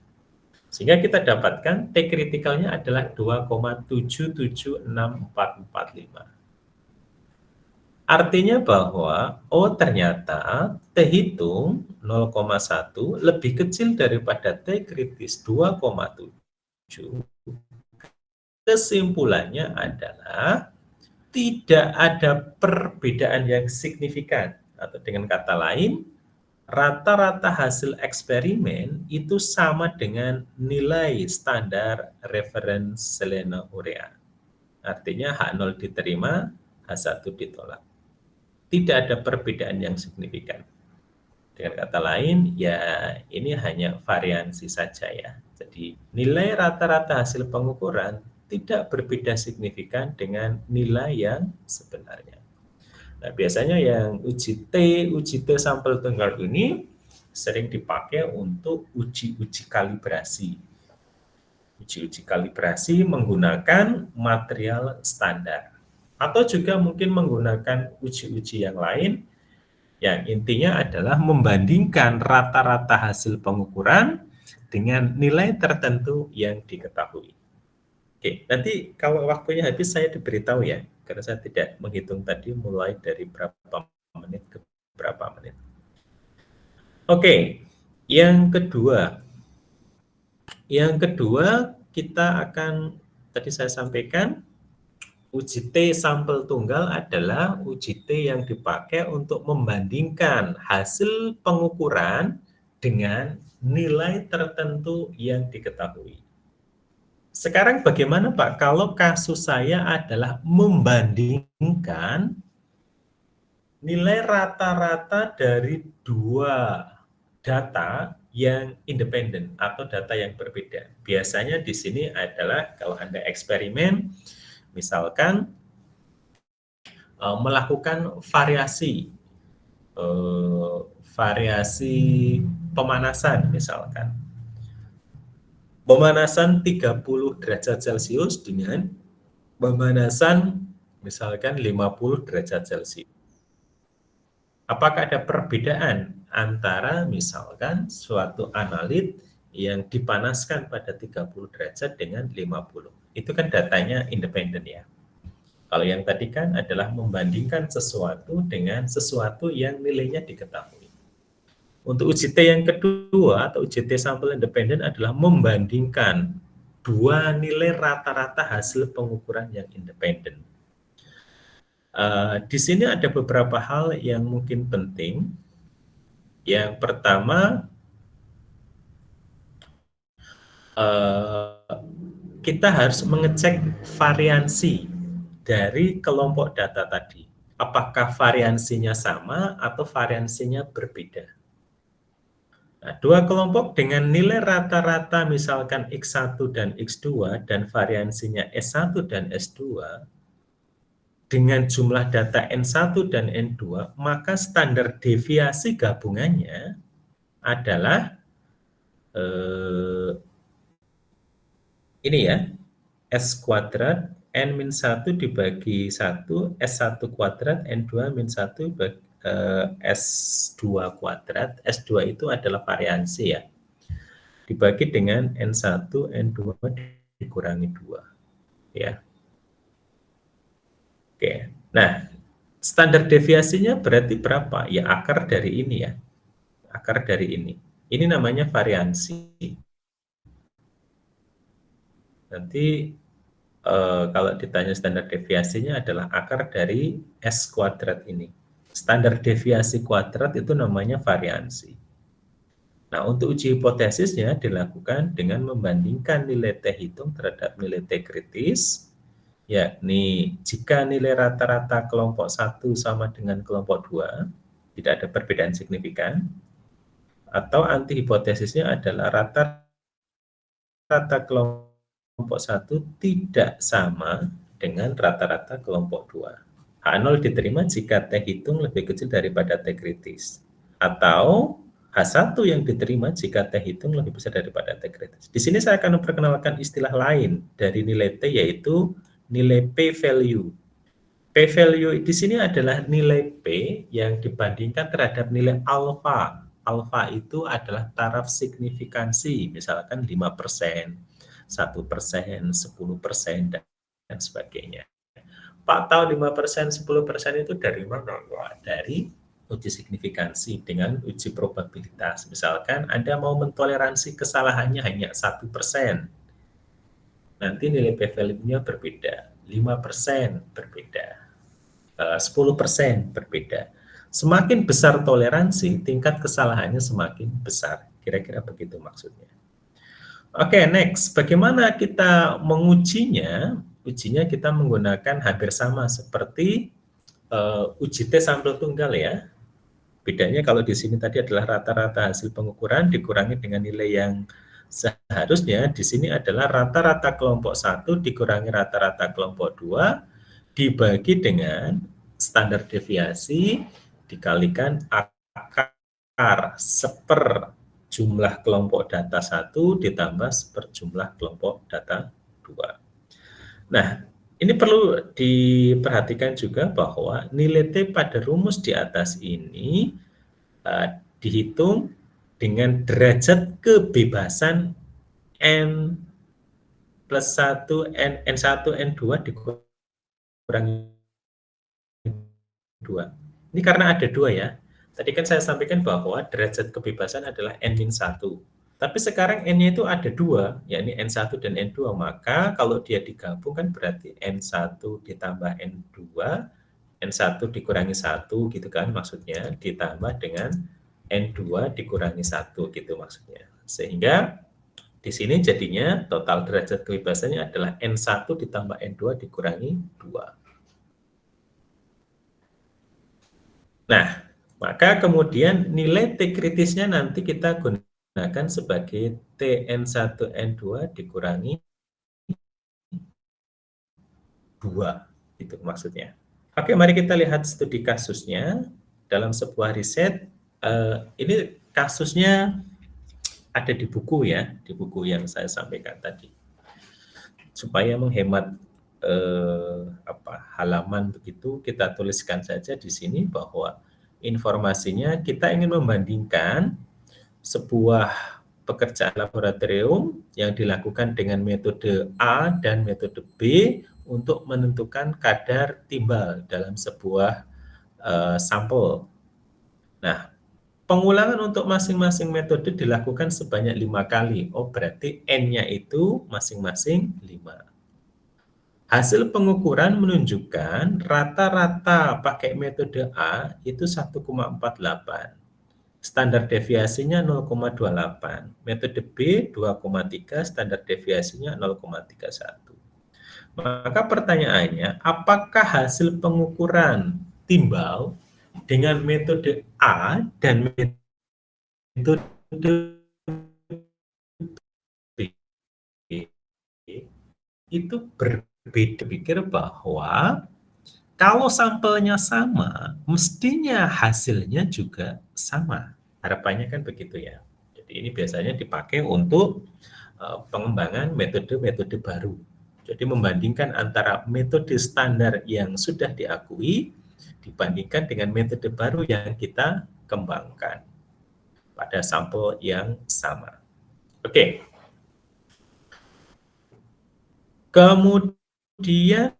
Sehingga kita dapatkan T kritikalnya adalah 2,776445. Artinya bahwa, oh ternyata T hitung 0,1 lebih kecil daripada T kritis 2,7. Kesimpulannya adalah tidak ada perbedaan yang signifikan. Atau dengan kata lain, rata-rata hasil eksperimen itu sama dengan nilai standar reference selenourea. Artinya H0 diterima, H1 ditolak. Tidak ada perbedaan yang signifikan. Dengan kata lain, ya ini hanya variansi saja ya. Jadi nilai rata-rata hasil pengukuran tidak berbeda signifikan dengan nilai yang sebenarnya. Nah, biasanya yang uji T sampel tunggal ini sering dipakai untuk uji-uji kalibrasi. Uji-uji kalibrasi menggunakan material standar. Atau juga mungkin menggunakan uji-uji yang lain, yang intinya adalah membandingkan rata-rata hasil pengukuran dengan nilai tertentu yang diketahui. Oke, nanti kalau waktunya habis saya diberitahu ya, karena saya tidak menghitung tadi mulai dari berapa menit ke berapa menit. Oke, yang kedua kita akan, tadi saya sampaikan, uji T sampel tunggal adalah uji T yang dipakai untuk membandingkan hasil pengukuran dengan nilai tertentu yang diketahui. Sekarang bagaimana Pak kalau kasus saya adalah membandingkan nilai rata-rata dari dua data yang independen atau data yang berbeda. Biasanya di sini adalah kalau Anda eksperimen, misalkan melakukan variasi pemanasan misalkan. Pemanasan 30 derajat Celcius dengan pemanasan misalkan 50 derajat Celcius. Apakah ada perbedaan antara misalkan suatu analit yang dipanaskan pada 30 derajat dengan 50? Itu kan datanya independen ya. Kalau yang tadi kan adalah membandingkan sesuatu dengan sesuatu yang nilainya diketahui. Untuk uji T yang kedua atau uji T sampel independen adalah membandingkan dua nilai rata-rata hasil pengukuran yang independen. Di sini ada beberapa hal yang mungkin penting. Yang pertama, kita harus mengecek variansi dari kelompok data tadi. Apakah variansinya sama atau variansinya berbeda? Nah, dua kelompok dengan nilai rata-rata misalkan X1 dan X2 dan variansinya S1 dan S2 dengan jumlah data N1 dan N2, maka standar deviasi gabungannya adalah ini ya, S kuadrat N-1 dibagi 1, S1 kuadrat N2 min 1 S2 kuadrat. S2 itu adalah variansi ya. Dibagi dengan N1, N2 dikurangi 2. Ya. Oke. Nah, standar deviasinya berarti berapa? Ya akar dari ini ya. Akar dari ini. Ini namanya variansi. Nanti kalau ditanya standar deviasinya adalah akar dari S kuadrat ini. Standar deviasi kuadrat itu namanya variansi. Nah, untuk uji hipotesisnya dilakukan dengan membandingkan nilai T hitung terhadap nilai T kritis, yakni jika nilai rata-rata kelompok 1 sama dengan kelompok 2, tidak ada perbedaan signifikan, atau anti hipotesisnya adalah rata-rata kelompok 1 tidak sama dengan rata-rata kelompok 2. H0 diterima jika T hitung lebih kecil daripada T kritis. Atau H1 yang diterima jika T hitung lebih besar daripada T kritis. Di sini saya akan memperkenalkan istilah lain dari nilai T, yaitu nilai P-value. P-value di sini adalah nilai P yang dibandingkan terhadap nilai alfa. Alfa itu adalah taraf signifikansi, misalkan 5%. 1%, 10%, dan sebagainya. Pak tahu 5%, 10% itu dari mana? Dari uji signifikansi dengan uji probabilitas. Misalkan Anda mau mentoleransi kesalahannya hanya 1%. Nanti nilai p-value-nya berbeda. 5% berbeda. 10% berbeda. Semakin besar toleransi, tingkat kesalahannya semakin besar. Kira-kira begitu maksudnya. Oke, next. Bagaimana kita mengujinya? Ujinya kita menggunakan hampir sama seperti uji T sampel tunggal ya. Bedanya kalau di sini tadi adalah rata-rata hasil pengukuran dikurangi dengan nilai yang seharusnya, di sini adalah rata-rata kelompok 1 dikurangi rata-rata kelompok 2 dibagi dengan standar deviasi dikalikan akar seper jumlah kelompok data 1 ditambah per jumlah kelompok data 2. Nah, ini perlu diperhatikan juga bahwa nilai T pada rumus di atas ini dihitung dengan derajat kebebasan N plus 1, N1, N2 dikurangi 2. Ini karena ada 2 ya. Tadi kan saya sampaikan bahwa derajat kebebasan adalah N-1. Tapi sekarang N-nya itu ada 2, yakni N1 dan N2. Maka kalau dia digabung kan berarti N1 ditambah N2, N1 dikurangi 1 gitu kan maksudnya, ditambah dengan N2 dikurangi 1 gitu maksudnya. Sehingga di sini jadinya total derajat kebebasannya adalah N1 ditambah N2 dikurangi 2. Nah, maka kemudian nilai T kritisnya nanti kita gunakan sebagai Tn1N2 dikurangi 2, itu maksudnya. Oke, mari kita lihat studi kasusnya. Dalam sebuah riset, ini kasusnya ada di buku ya, di buku yang saya sampaikan tadi. Supaya menghemat halaman begitu, kita tuliskan saja di sini bahwa informasinya kita ingin membandingkan sebuah pekerjaan laboratorium yang dilakukan dengan metode A dan metode B untuk menentukan kadar timbal dalam sebuah sampel. Nah, Pengulangan untuk masing-masing metode dilakukan sebanyak 5 kali. Oh, berarti N-nya itu masing-masing 5. Hasil pengukuran menunjukkan rata-rata pakai metode A itu 1,48. Standar deviasinya 0,28. Metode B 2,3, standar deviasinya 0,31. Maka pertanyaannya, apakah hasil pengukuran timbal dengan metode A dan metode B itu berbeda? Pikir bahwa kalau sampelnya sama, mestinya hasilnya juga sama. Harapannya kan begitu ya. Jadi ini biasanya dipakai untuk pengembangan metode-metode baru. Jadi membandingkan antara metode standar yang sudah diakui dibandingkan dengan metode baru yang kita kembangkan pada sampel yang sama. Oke. Kemudian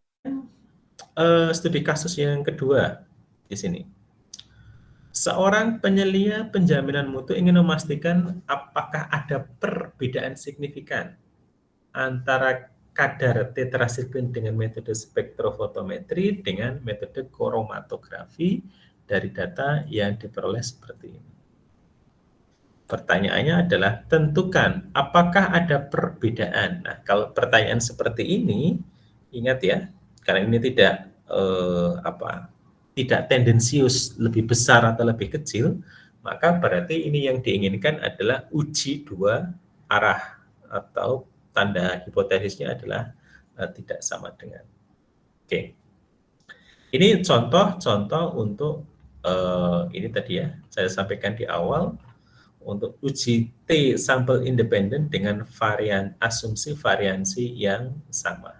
studi kasus yang kedua di sini. Seorang penyelia penjaminan mutu ingin memastikan apakah ada perbedaan signifikan antara kadar tetrasilin dengan metode spektrofotometri dengan metode kromatografi dari data yang diperoleh seperti ini. Pertanyaannya adalah tentukan apakah ada perbedaan. Nah, kalau pertanyaan seperti ini, ingat ya, karena ini tidak tidak tendensius lebih besar atau lebih kecil, maka berarti ini yang diinginkan adalah uji dua arah atau tanda hipotesisnya adalah tidak sama dengan. Oke. Ini contoh-contoh untuk ini tadi ya, saya sampaikan di awal untuk uji T sampel independen dengan varian asumsi variansi yang sama.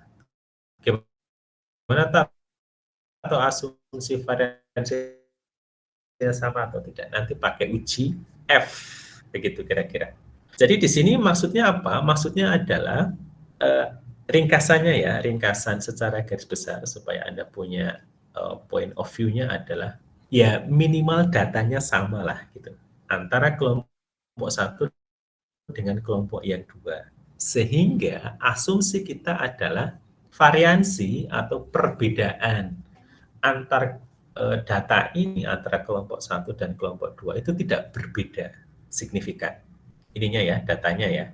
Gimana atau asumsi variansi yang sama atau tidak? Nanti pakai uji F, begitu kira-kira. Jadi di sini maksudnya apa? Maksudnya adalah ringkasannya ya, ringkasan secara garis besar supaya Anda punya point of view-nya adalah ya minimal datanya sama lah gitu antara kelompok satu dengan kelompok yang dua, sehingga asumsi kita adalah variansi atau perbedaan antar data ini antara kelompok satu dan kelompok dua itu tidak berbeda signifikan. Ininya ya, datanya ya,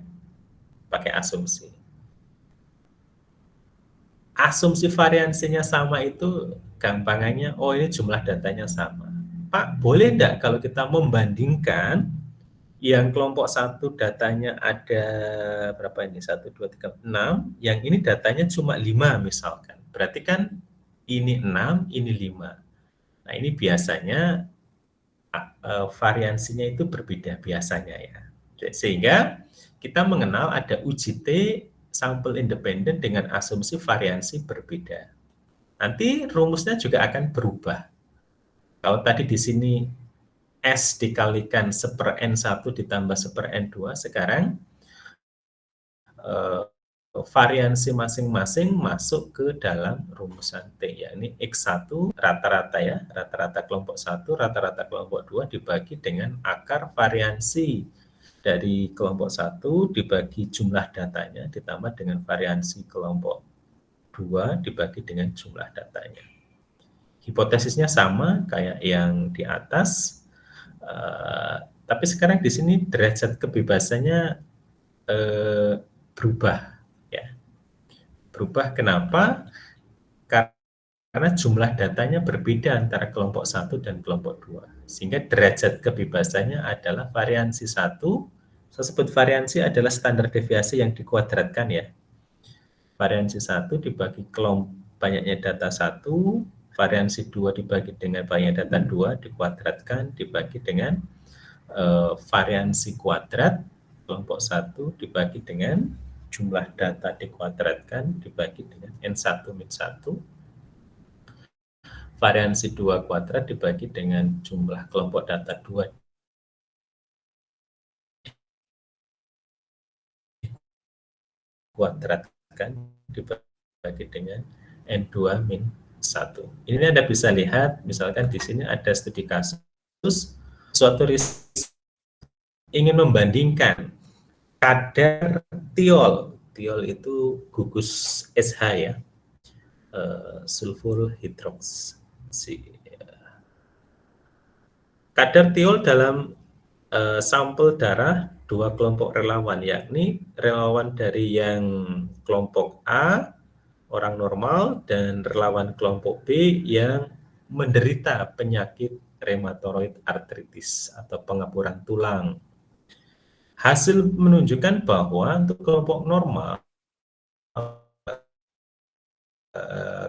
pakai asumsi. Asumsi variansinya sama itu gampangannya, oh ini jumlah datanya sama. Pak, boleh enggak kalau kita membandingkan yang kelompok satu datanya ada berapa ini? 1, 2, 3, 6, yang ini datanya cuma 5 misalkan. Berarti kan ini 6, ini 5. Nah ini biasanya variansinya itu berbeda biasanya ya. Sehingga kita mengenal ada uji T sampel independen dengan asumsi variansi berbeda. Nanti rumusnya juga akan berubah. Kalau tadi di sini S dikalikan 1/N1 ditambah 1/N2, sekarang variansi masing-masing masuk ke dalam rumusan T, yakni X1 rata-rata ya, rata-rata kelompok 1, rata-rata kelompok 2 dibagi dengan akar variansi dari kelompok 1 dibagi jumlah datanya ditambah dengan variansi kelompok 2 dibagi dengan jumlah datanya. Hipotesisnya sama kayak yang di atas, tapi sekarang di sini derajat kebebasannya berubah. Berubah kenapa? Karena jumlah datanya berbeda antara kelompok 1 dan kelompok 2. Sehingga derajat kebebasannya adalah variansi 1. Saya sebut variansi adalah standar deviasi yang dikuadratkan ya. Variansi 1 dibagi banyaknya data 1, variansi 2 dibagi dengan banyaknya data 2 dikuadratkan dibagi dengan variansi kuadrat kelompok 1 dibagi dengan jumlah data dikuadratkan dibagi dengan N1 min 1. Variansi 2 kuadrat dibagi dengan jumlah kelompok data 2 dikuadratkan dibagi dengan N2 min 1. Ini Anda bisa lihat, misalkan di sini ada studi kasus, suatu riset ingin membandingkan kadar tiol. Tiol itu gugus SH ya, sulfur hidroksi. Kadar tiol dalam sampel darah dua kelompok relawan, yakni relawan dari yang kelompok A, orang normal, dan relawan kelompok B yang menderita penyakit rheumatoid arthritis atau pengapuran tulang. Hasil menunjukkan bahwa untuk kelompok normal,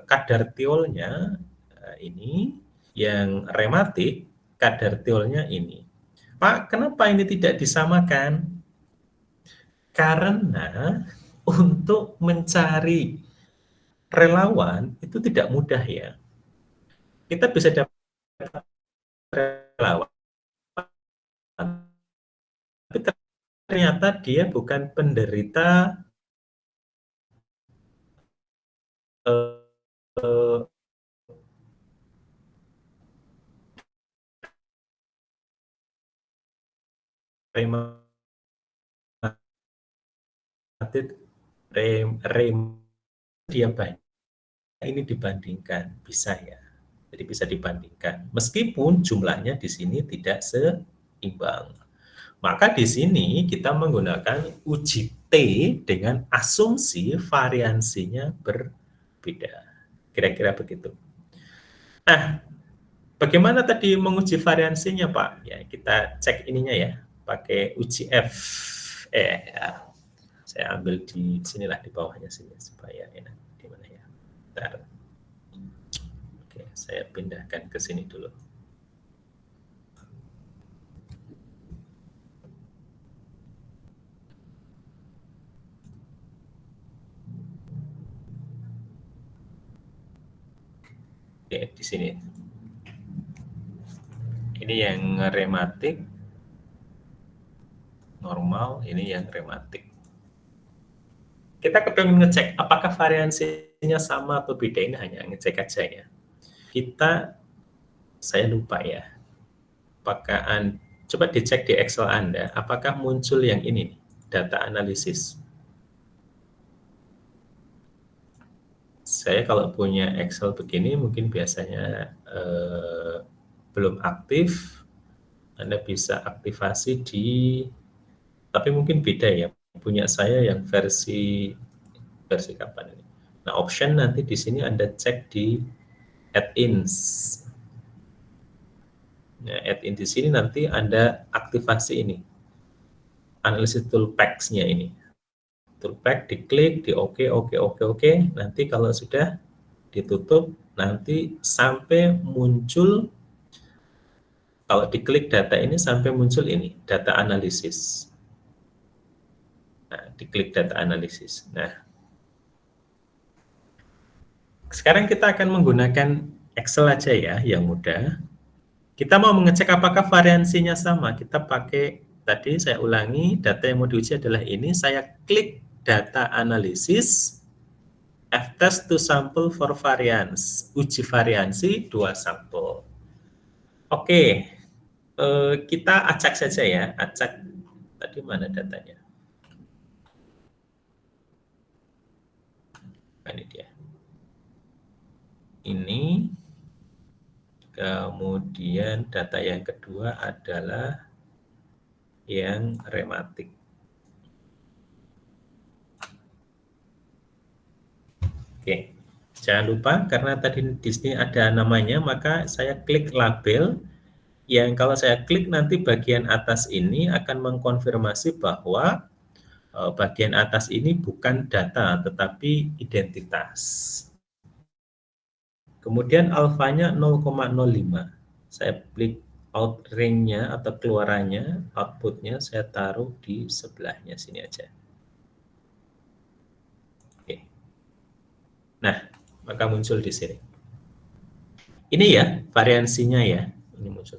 kadar tiolnya ini, yang rematik, kadar tiolnya ini. Pak, kenapa ini tidak disamakan? Karena untuk mencari relawan itu tidak mudah ya. Kita bisa dapat relawan, tapi ternyata dia bukan penderita rematik, dia banyak. Ini dibandingkan, bisa ya. Jadi bisa dibandingkan. Meskipun jumlahnya di sini tidak seimbang. Maka di sini kita menggunakan uji T dengan asumsi variansinya berbeda. Kira-kira begitu. Nah, bagaimana tadi menguji variansinya, Pak? Ya, kita cek ininya ya, pakai uji F. Ya. Saya ambil di sinilah, di bawahnya sini supaya enak. Di mana ya? Bentar. Oke, saya pindahkan ke sini dulu. Oke, di sini. Ini yang rematik normal, ini yang rematik. Kita kepengen ngecek apakah variansinya sama atau beda, ini hanya ngecek aja ya. Saya lupa ya. Apakah coba dicek di Excel Anda, apakah muncul yang ini, data analisis. Saya kalau punya Excel begini mungkin biasanya belum aktif. Anda bisa aktivasi tapi mungkin beda ya. Punya saya yang versi kapan ini. Nah, option nanti di sini Anda cek di add-ins. Nah, add-in di sini nanti Anda aktivasi ini. Analisis toolpacks-nya ini. Toolpack diklik, di oke. Nanti kalau sudah ditutup, nanti sampai muncul, kalau diklik data ini sampai muncul ini, data analisis. Nah, diklik data analisis. Nah, sekarang kita akan menggunakan Excel aja ya, yang mudah. Kita mau mengecek apakah variansinya sama. Kita pakai, tadi saya ulangi, data yang mau diuji adalah ini. Saya klik data analisis, F-test to sample for variance. Uji variansi 2 sampel. Oke, kita acak saja ya. Acak, tadi mana datanya? Ini dia. Ini, kemudian data yang kedua adalah yang rematik. Oke, jangan lupa karena tadi di sini ada namanya, maka saya klik label yang kalau saya klik nanti bagian atas ini akan mengkonfirmasi bahwa bagian atas ini bukan data tetapi identitas. Kemudian alfanya 0,05. Saya klik out ring-nya atau keluarannya, output-nya saya taruh di sebelahnya sini aja. Oke. Nah, maka muncul di sini. Ini ya variansinya ya, ini muncul.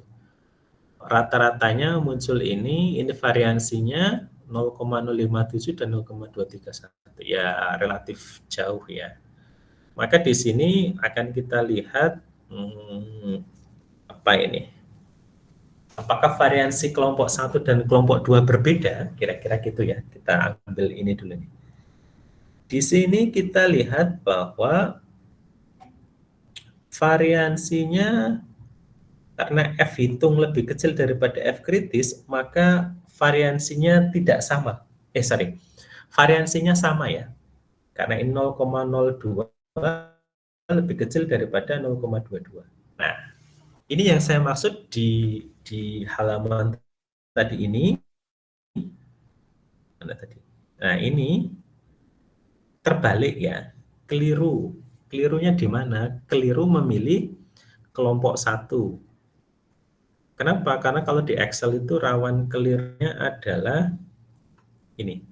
Rata-ratanya muncul ini variansinya 0,057 dan 0,231. Ya, relatif jauh ya. Maka di sini akan kita lihat apa ini? Apakah variansi kelompok 1 dan kelompok 2 berbeda? Kira-kira gitu ya. Kita ambil ini dulu nih. Di sini kita lihat bahwa variansinya karena F hitung lebih kecil daripada F kritis, maka variansinya tidak sama. Variansinya sama ya. Karena ini 0,02 lebih kecil daripada 0,22. Nah, ini yang saya maksud di halaman tadi ini. Mana tadi? Nah, ini terbalik ya. Keliru. Kelirunya di mana? Keliru memilih kelompok 1. Kenapa? Karena kalau di Excel itu rawan kelirunya adalah ini.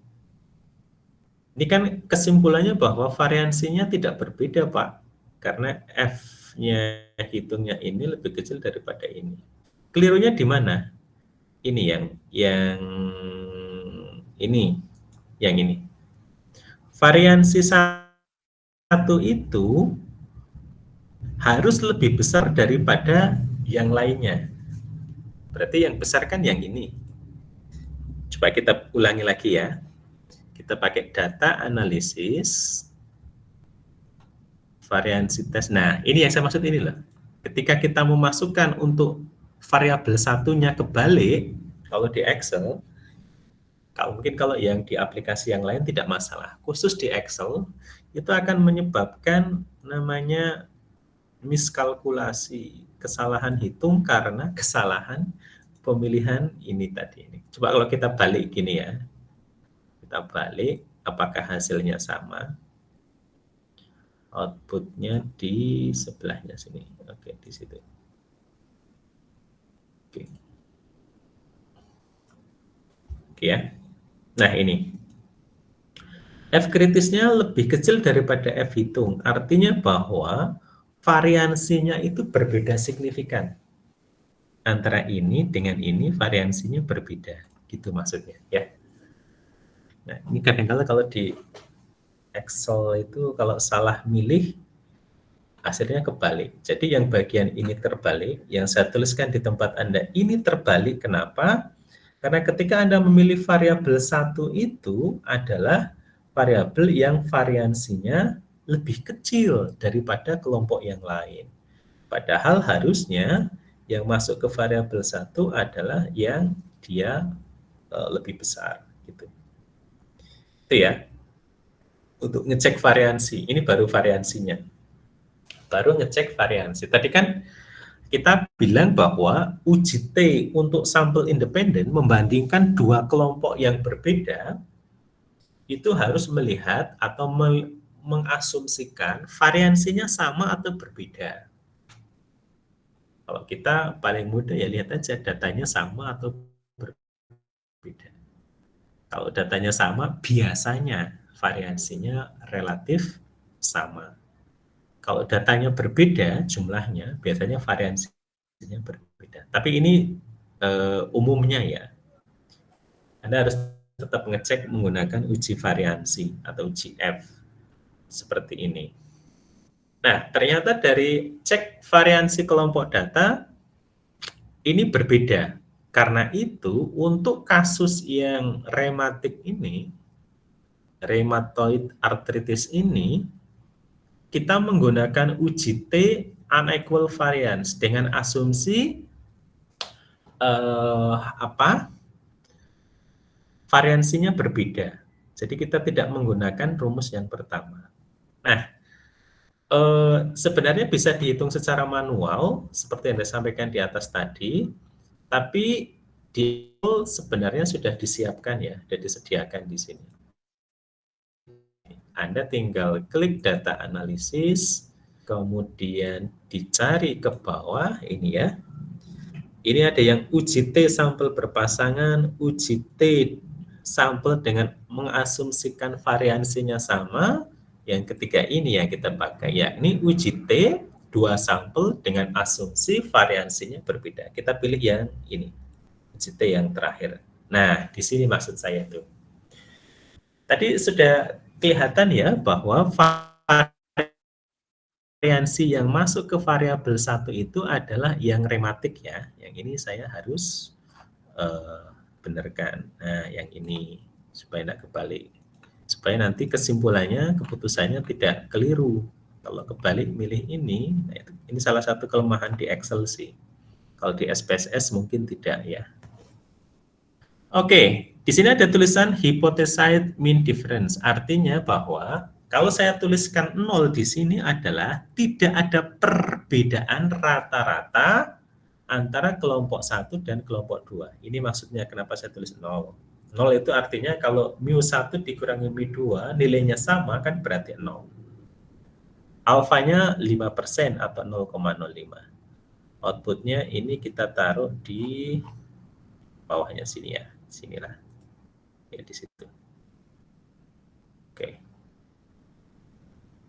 Ini kan kesimpulannya bahwa variansinya tidak berbeda, Pak. Karena F-nya hitungnya ini lebih kecil daripada ini. Kelirunya di mana? Ini yang ini. Variansi 1 itu harus lebih besar daripada yang lainnya. Berarti yang besar kan yang ini. Coba kita ulangi lagi ya. Kita pakai data analisis, variansi tes. Nah, ini yang saya maksud ini loh. Ketika kita memasukkan untuk variabel satunya kebalik, kalau di Excel, kalau yang di aplikasi yang lain tidak masalah. Khusus di Excel, itu akan menyebabkan namanya miskalkulasi, kesalahan hitung karena kesalahan pemilihan ini tadi. Coba kalau kita balik gini ya. Kita balik, apakah hasilnya sama? Outputnya di sebelahnya sini. Oke, di situ. Oke ya. Nah, ini. F kritisnya lebih kecil daripada F hitung. Artinya bahwa variansinya itu berbeda signifikan. Antara ini dengan ini variansinya berbeda. Gitu maksudnya ya. Nah, ini kadang-kadang kalau di Excel itu kalau salah milih hasilnya kebalik. Jadi yang bagian ini terbalik, yang saya tuliskan di tempat Anda ini terbalik. Kenapa? Karena ketika Anda memilih variabel 1 itu adalah variabel yang variansinya lebih kecil daripada kelompok yang lain. Padahal harusnya yang masuk ke variabel 1 adalah yang dia lebih besar gitu. Itu ya. Untuk ngecek variansi, ini baru variansinya. Baru ngecek variansi. Tadi kan kita bilang bahwa uji T untuk sampel independen membandingkan dua kelompok yang berbeda, itu harus melihat atau mengasumsikan variansinya sama atau berbeda. Kalau kita paling mudah ya lihat aja datanya sama atau berbeda. Kalau datanya sama, biasanya variansinya relatif sama. Kalau datanya berbeda jumlahnya, biasanya variansinya berbeda. Tapi ini umumnya ya. Anda harus tetap ngecek menggunakan uji variansi atau uji F seperti ini. Nah, ternyata dari cek variansi kelompok data ini berbeda. Karena itu untuk kasus yang rematik ini, rheumatoid arthritis ini, kita menggunakan uji T unequal variance dengan asumsi variansinya berbeda. Jadi kita tidak menggunakan rumus yang pertama. Nah, sebenarnya bisa dihitung secara manual seperti yang disampaikan di atas tadi, tapi sebenarnya sudah disiapkan ya, sudah disediakan di sini. Anda tinggal klik data analisis, kemudian dicari ke bawah ini ya. Ini ada yang uji T sampel berpasangan, uji T sampel dengan mengasumsikan variansinya sama. Yang ketiga ini yang kita pakai, yakni uji T dua sampel dengan asumsi variansinya berbeda. Kita pilih yang ini, uji T yang terakhir. Nah, di sini maksud saya tuh. Tadi sudah kelihatan ya bahwa variansi yang masuk ke variabel 1 itu adalah yang rematik ya. Yang ini saya harus benarkan. Nah, yang ini supaya tidak kebalik. Supaya nanti kesimpulannya, keputusannya tidak keliru. Kalau kebalik milih ini, nah ini salah satu kelemahan di Excel sih. Kalau di SPSS mungkin tidak ya. Oke, di sini ada tulisan hypothesized mean difference. Artinya bahwa kalau saya tuliskan 0 di sini adalah tidak ada perbedaan rata-rata antara kelompok 1 dan kelompok 2. Ini maksudnya kenapa saya tulis 0. 0 itu artinya kalau mu1 dikurangi mu2 nilainya sama kan berarti 0. Alfanya 5% atau 0,05. Outputnya ini kita taruh di bawahnya sini ya. Sinilah. Ya di situ. Oke.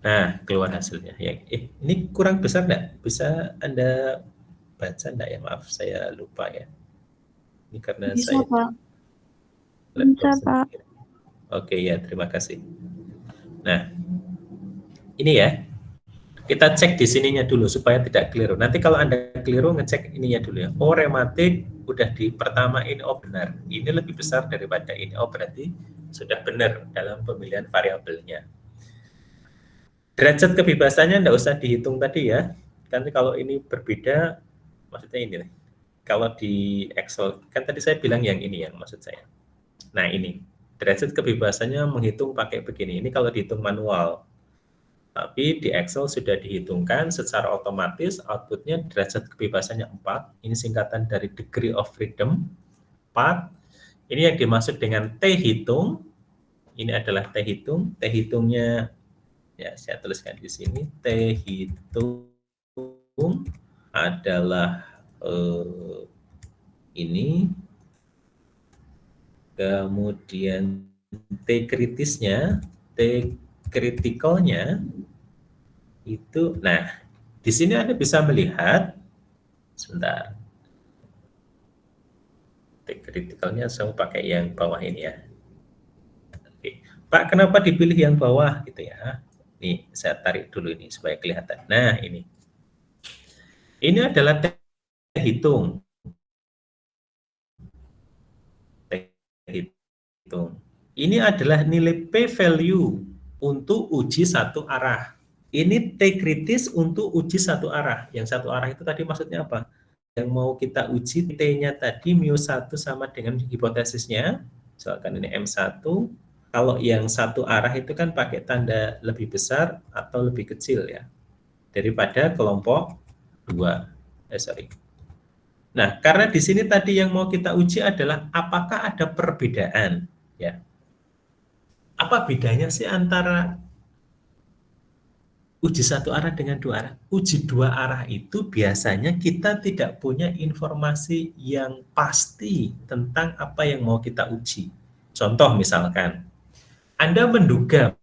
Nah, keluar hasilnya. Ya, ini kurang besar enggak? Bisa Anda baca enggak ya? Maaf, saya lupa ya. Ini karena Bisa, saya Pak. laptop Bisa, Pak. sendiri. Oke ya, terima kasih. Nah, ini ya. Kita cek di sininya dulu supaya tidak keliru. Nanti kalau Anda keliru ngecek ininya dulu ya. Oh, rematik udah di pertama ini oh benar. Ini lebih besar daripada ini. Oh, berarti sudah benar dalam pemilihan variabelnya. Derajat kebebasannya enggak usah dihitung tadi ya. Kan kalau ini berbeda, maksudnya ini nih. Kalau di Excel, kan tadi saya bilang yang ini yang maksud saya. Nah ini, derajat kebebasannya menghitung pakai begini. Ini kalau dihitung manual. Tapi di Excel sudah dihitungkan secara otomatis outputnya derajat kebebasannya 4. Ini singkatan dari degree of freedom 4. Ini yang dimaksud dengan T hitung. Ini adalah T hitung. T hitungnya ya saya tuliskan di sini. T hitung adalah ini. Kemudian T kritisnya, T kritikalnya itu, nah di sini Anda bisa melihat, sebentar, T kritikalnya saya pakai yang bawah ini ya. Oke. Pak, kenapa dipilih yang bawah gitu ya? Nih saya tarik dulu ini supaya kelihatan. Nah ini adalah T hitung. T hitung. Ini adalah nilai P value untuk uji satu arah. Ini T kritis untuk uji satu arah. Yang satu arah itu tadi maksudnya apa? Yang mau kita uji T-nya tadi mu1 sama dengan hipotesisnya. Misalkan ini M1. Kalau yang satu arah itu kan pakai tanda lebih besar atau lebih kecil ya. Daripada kelompok 2. Nah, karena di sini tadi yang mau kita uji adalah apakah ada perbedaan ya. Apa bedanya sih antara uji satu arah dengan dua arah? Uji dua arah itu biasanya kita tidak punya informasi yang pasti tentang apa yang mau kita uji. Contoh misalkan, Anda menduga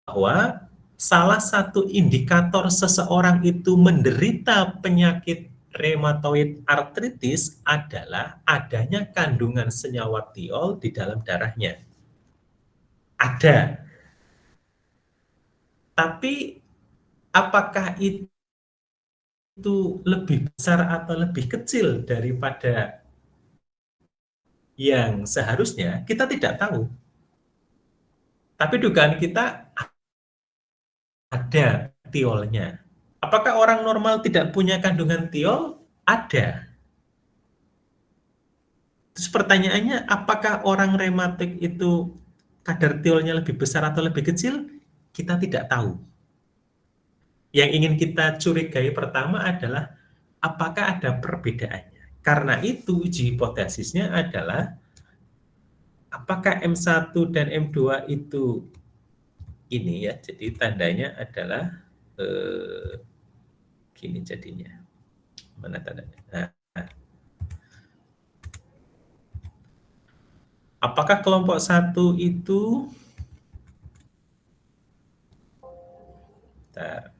bahwa salah satu indikator seseorang itu menderita penyakit rheumatoid arthritis adalah adanya kandungan senyawa tiol di dalam darahnya. Ada. Tapi apakah itu lebih besar atau lebih kecil daripada yang seharusnya, kita tidak tahu. Tapi dugaan kita ada tiolnya. Apakah orang normal tidak punya kandungan tiol? Ada. Terus pertanyaannya, apakah orang rematik itu kadar tiolnya lebih besar atau lebih kecil? Kita tidak tahu. Yang ingin kita curigai pertama adalah apakah ada perbedaannya. Karena itu uji hipotesisnya adalah apakah M1 dan M2 itu ini ya, jadi tandanya adalah gini jadinya. Mana tandanya? Nah, apakah kelompok 1 itu bentar,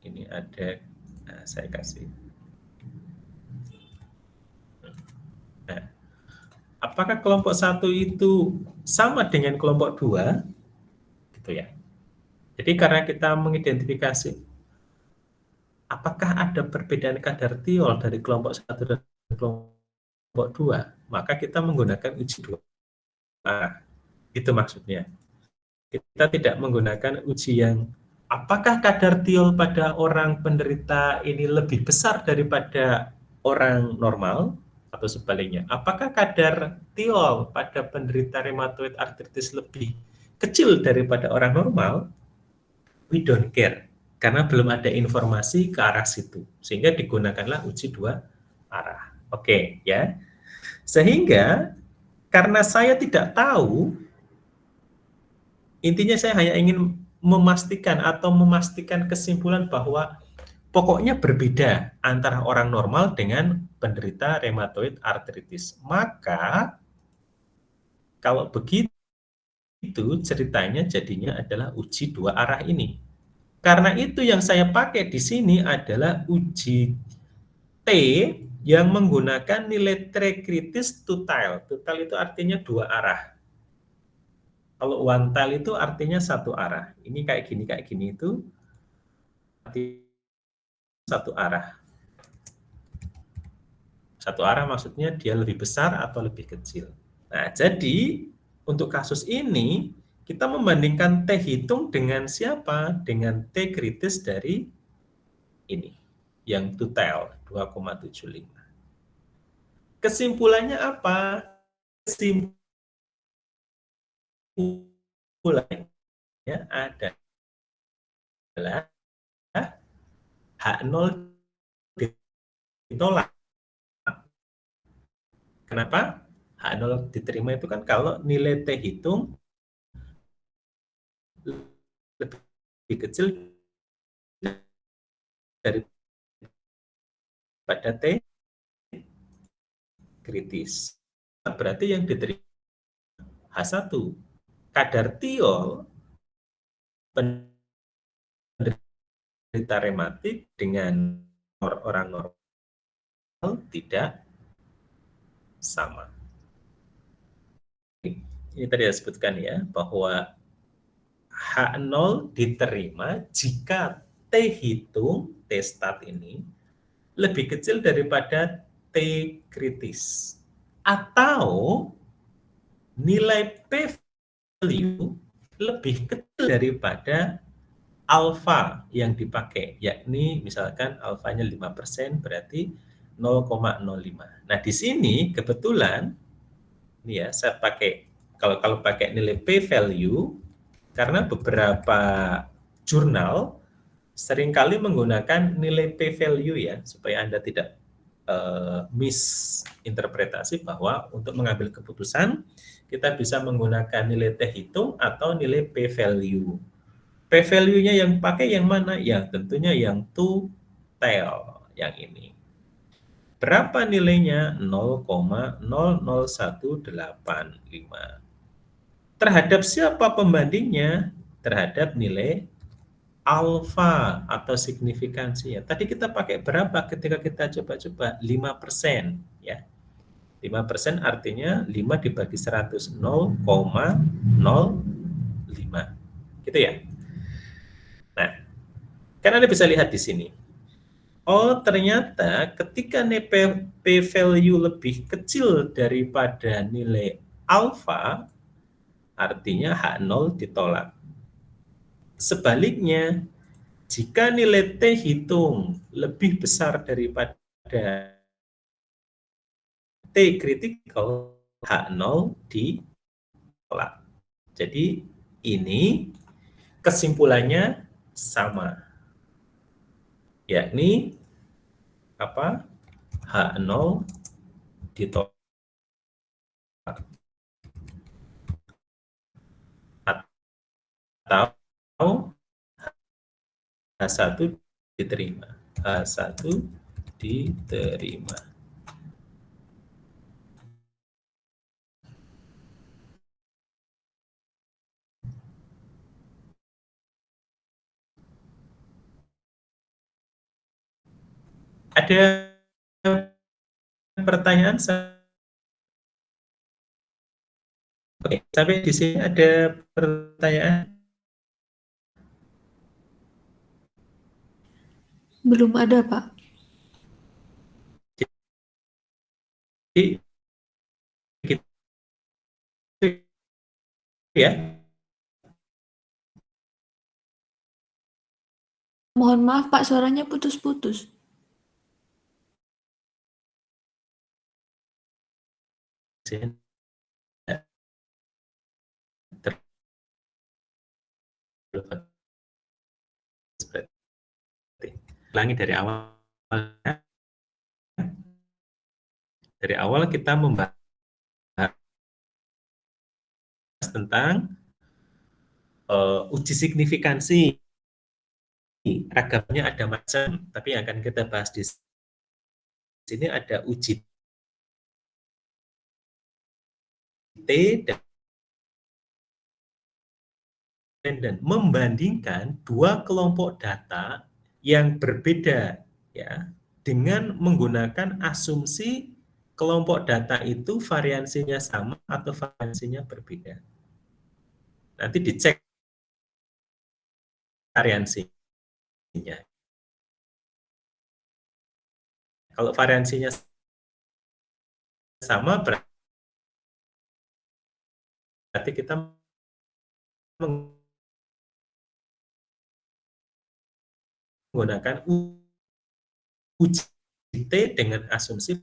ini ada, nah, saya kasih. Nah, apakah kelompok 1 itu sama dengan kelompok 2? Gitu ya. Jadi karena kita mengidentifikasi apakah ada perbedaan kadar tiol dari kelompok 1 dan kelompok 2, maka kita menggunakan uji 2 arah. Itu maksudnya. Kita tidak menggunakan uji yang apakah kadar tiol pada orang penderita ini lebih besar daripada orang normal atau sebaliknya. Apakah kadar tiol pada penderita rheumatoid arthritis lebih kecil daripada orang normal? We don't care karena belum ada informasi ke arah situ. Sehingga digunakanlah uji 2 arah. Oke, ya. Sehingga karena saya tidak tahu, intinya saya hanya ingin memastikan kesimpulan bahwa pokoknya berbeda antara orang normal dengan penderita rheumatoid arthritis. Maka kalau begitu ceritanya jadinya adalah uji 2 arah ini. Karena itu yang saya pakai di sini adalah uji T yang menggunakan nilai T kritis tutile. Tutile itu artinya 2 arah. Kalau one tile itu artinya 1 arah. Ini kayak gini itu artinya 1 arah. 1 arah maksudnya dia lebih besar atau lebih kecil. Nah, jadi untuk kasus ini kita membandingkan T hitung dengan siapa? Dengan T kritis dari ini, yang tutile 2,75. Kesimpulannya apa? Kesimpulannya adalah H0 ditolak. Kenapa? H0 diterima itu kan kalau nilai T hitung lebih kecil daripada T kritis. Berarti yang diterima H1. Kadar tiol penderita rematik dengan orang normal tidak sama. Ini tadi saya sebutkan ya, bahwa H0 diterima jika T hitung, T stat ini, lebih kecil daripada T kritis. Atau nilai P value lebih kecil daripada alfa yang dipakai, yakni misalkan alfanya 5%, berarti 0,05. Nah, di sini kebetulan ini ya saya pakai kalau pakai nilai P value karena beberapa jurnal seringkali menggunakan nilai P value ya supaya Anda tidak misinterpretasi bahwa untuk mengambil keputusan kita bisa menggunakan nilai T hitung atau nilai P value. P value-nya yang pakai yang mana? Ya tentunya yang tutile yang ini. Berapa nilainya? 0,00185. Terhadap siapa pembandingnya? Terhadap nilai alfa atau signifikansinya. Tadi kita pakai berapa ketika kita coba-coba? 5%. Ya. 5% artinya 5 dibagi 100, 0,05. Gitu ya. Nah, kan Anda bisa lihat di sini. Oh, ternyata ketika nilai P value lebih kecil daripada nilai alfa, artinya H0 ditolak. Sebaliknya, jika nilai T hitung lebih besar daripada T critical, H0 ditolak. Jadi ini kesimpulannya sama. Yakni apa? H0 ditolak. Atau H1 diterima. H1 diterima. Ada pertanyaan? Oke, sampai di sini ada pertanyaan? Belum ada, Pak. Jadi gitu ya. Mohon maaf, Pak, suaranya putus-putus. Ulangi dari awal. Dari awal kita membahas tentang uji signifikansi. Ragamnya ada macam, tapi yang akan kita bahas di sini ada uji T dan membandingkan dua kelompok data yang berbeda ya dengan menggunakan asumsi kelompok data itu variansinya sama atau variansinya berbeda. Nanti dicek variansinya. Kalau variansinya sama berarti kita menggunakan uji T dengan asumsi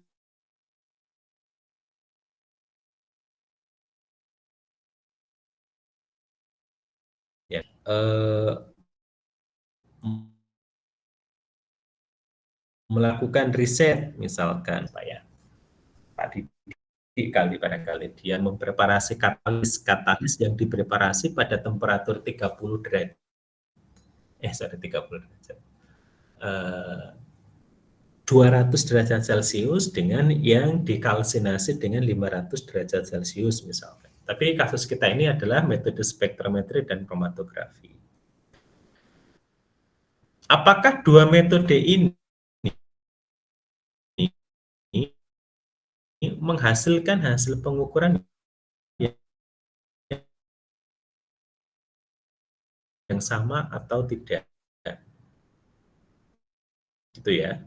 ya, melakukan riset misalkan Pak ya, Pak Didi kali barangkali dia mempreparasi katalis yang dipreparasi pada temperatur 30 derajat. Sorry 30 derajat. 200 derajat Celcius dengan yang dikalsinasi dengan 500 derajat Celcius misalkan. Tapi kasus kita ini adalah metode spektrometri dan kromatografi. Apakah dua metode ini menghasilkan hasil pengukuran yang sama atau tidak? Gitu ya.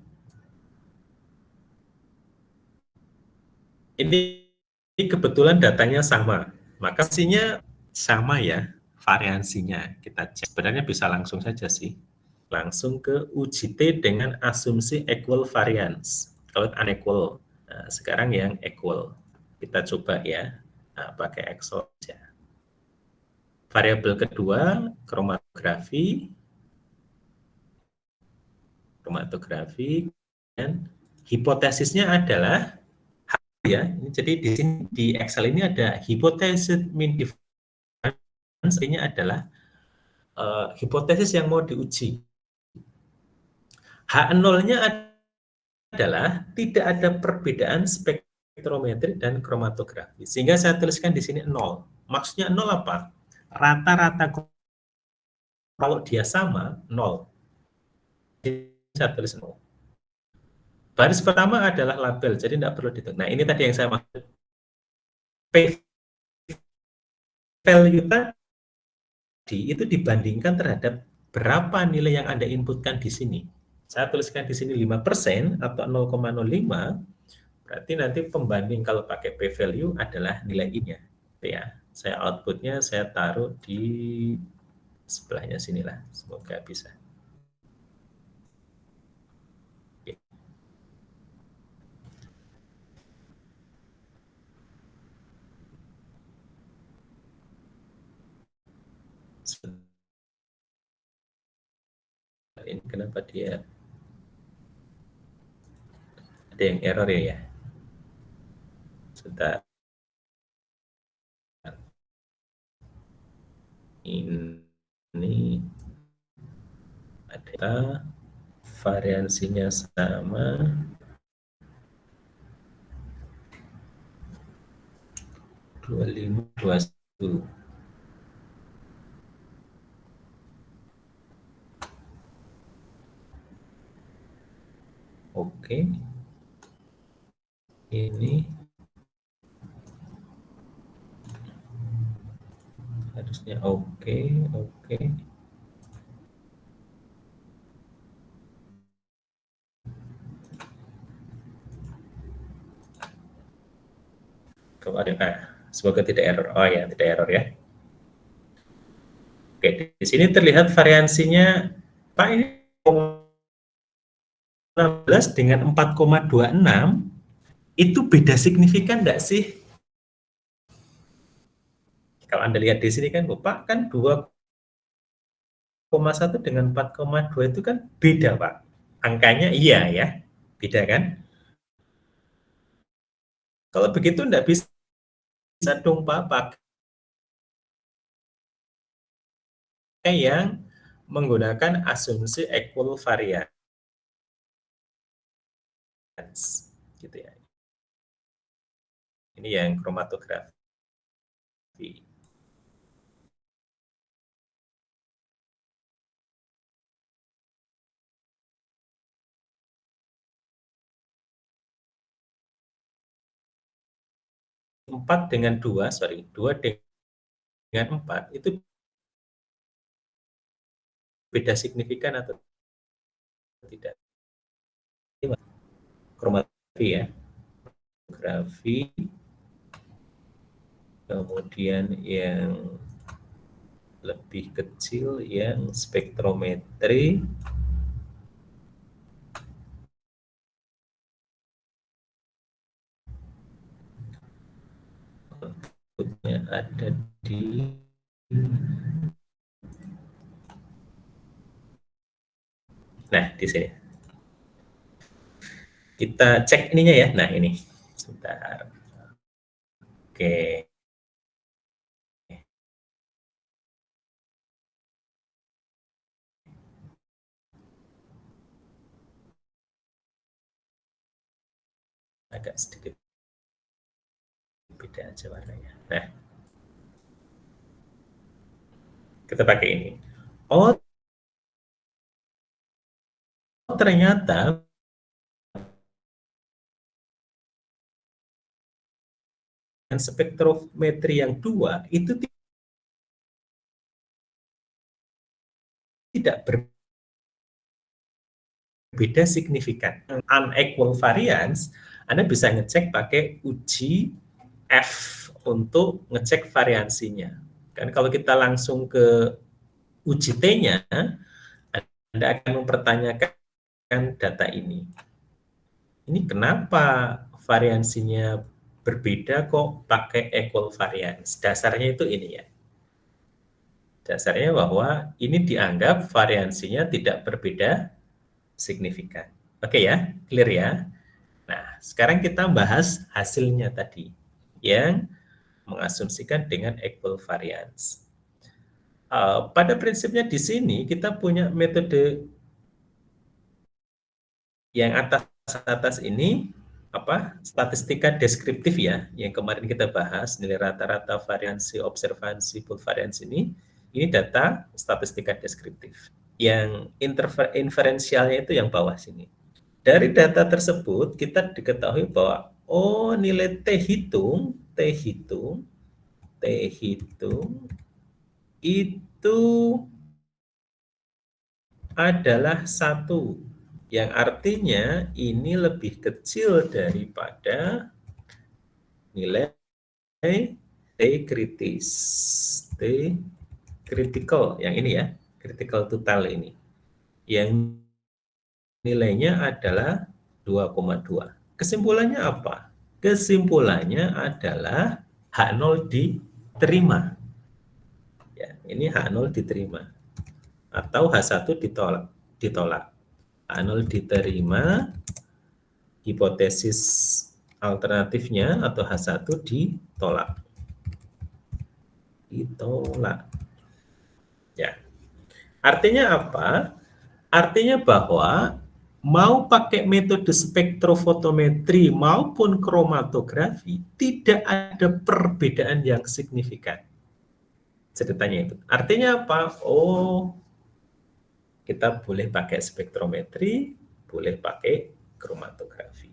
Ini kebetulan datanya sama, maka pastinya sama ya variansinya. Kita cek. Sebenarnya bisa langsung saja sih. Langsung ke uji T dengan asumsi equal variance. Kalau unequal, nah, sekarang yang equal. Kita coba ya, nah, pakai Excel saja. Variabel kedua, kromatografi, dan hipotesisnya adalah ya. Jadi di sini di Excel ini ada hipotesis mean difference, artinya adalah hipotesis yang mau diuji. H0-nya adalah tidak ada perbedaan spektrometri dan kromatografi. Sehingga saya tuliskan di sini 0. Maksudnya 0 apa? Rata-rata kalau dia sama 0. Jadi saya tulis 0. Baris pertama adalah label, jadi tidak perlu dihitung. Nah, ini tadi yang saya maksud. P value tadi itu dibandingkan terhadap berapa nilai yang Anda inputkan di sini. Saya tuliskan di sini 5% atau 0,05, berarti nanti pembanding kalau pakai P value adalah nilai I-nya. Ya, saya outputnya saya taruh di sebelahnya sinilah, semoga bisa. Ini kenapa dia ada yang error ya? Sebentar. Ini ada variansinya sama, 25, 21. Oke. Ini harusnya oke. Semoga tidak error. Oh ya, tidak error ya. Oke, di sini terlihat variansinya, Pak, ini 16 dengan 4,26 itu beda signifikan enggak sih? Kalau Anda lihat di sini kan, Bapak kan 2,1 dengan 4,2 itu kan beda, Pak. Angkanya iya ya, beda kan? Kalau begitu enggak bisa dong, Pak, pakai yang menggunakan asumsi equal variance gitu ya. Ini yang kromatografi. 4 dengan 2 dengan 4 itu beda signifikan atau tidak? Kromatografi ya. Grafi, kemudian yang lebih kecil yang spektrometri, ada di di sini. Kita cek ininya ya. Nah, ini. Sebentar. Oke. Agak sedikit beda aja warnanya. Nah, kita pakai ini. Oh, ternyata spektrometri yang 2 itu tidak berbeda signifikan. Unequal variance, Anda bisa ngecek pakai uji F untuk ngecek variansinya. Kan kalau kita langsung ke uji T-nya, Anda akan mempertanyakan data ini. Ini kenapa variansinya berbeda kok pakai equal variance? Dasarnya itu ini ya. Dasarnya bahwa ini dianggap variansinya tidak berbeda signifikan. Oke ya, clear ya? Nah, sekarang kita bahas hasilnya tadi yang mengasumsikan dengan equal variance. Pada prinsipnya di sini kita punya metode yang atas ini statistika deskriptif ya, yang kemarin kita bahas nilai rata-rata variansi observasi pool variance ini data statistika deskriptif. Yang inferensialnya itu yang bawah sini. Dari data tersebut kita diketahui bahwa nilai T hitung itu adalah 1, yang artinya ini lebih kecil daripada nilai T kritis, T critical, yang ini ya, critical total ini, yang nilainya adalah 2,2. Kesimpulannya apa? Kesimpulannya adalah H0 diterima. Ya, ini H0 diterima. Atau H1 ditolak. H0 diterima, hipotesis alternatifnya atau H1 ditolak. Ya. Artinya apa? Artinya bahwa mau pakai metode spektrofotometri maupun kromatografi tidak ada perbedaan yang signifikan. Ceritanya itu. Artinya apa? Kita boleh pakai spektrometri, boleh pakai kromatografi.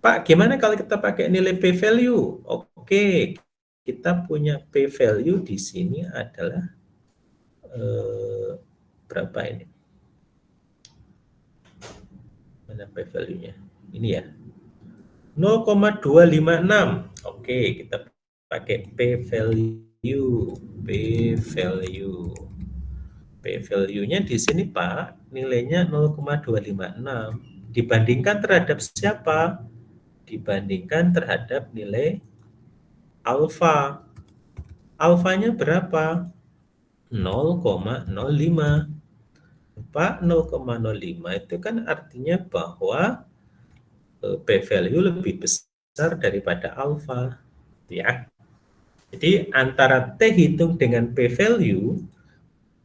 Pak, gimana kalau kita pakai nilai p-value? Oke, kita punya p-value di sini adalah berapa ini? Mana p-value-nya? Ini ya. 0,256. Oke. Oke, kita pakai p-value. P-value. P-value-nya di sini Pak, nilainya 0,256. Dibandingkan terhadap siapa? Dibandingkan terhadap nilai alfa. Alfanya berapa? 0,05. Pak, 0,05 itu kan artinya bahwa p-value lebih besar daripada alfa, ya. Jadi antara T hitung dengan p-value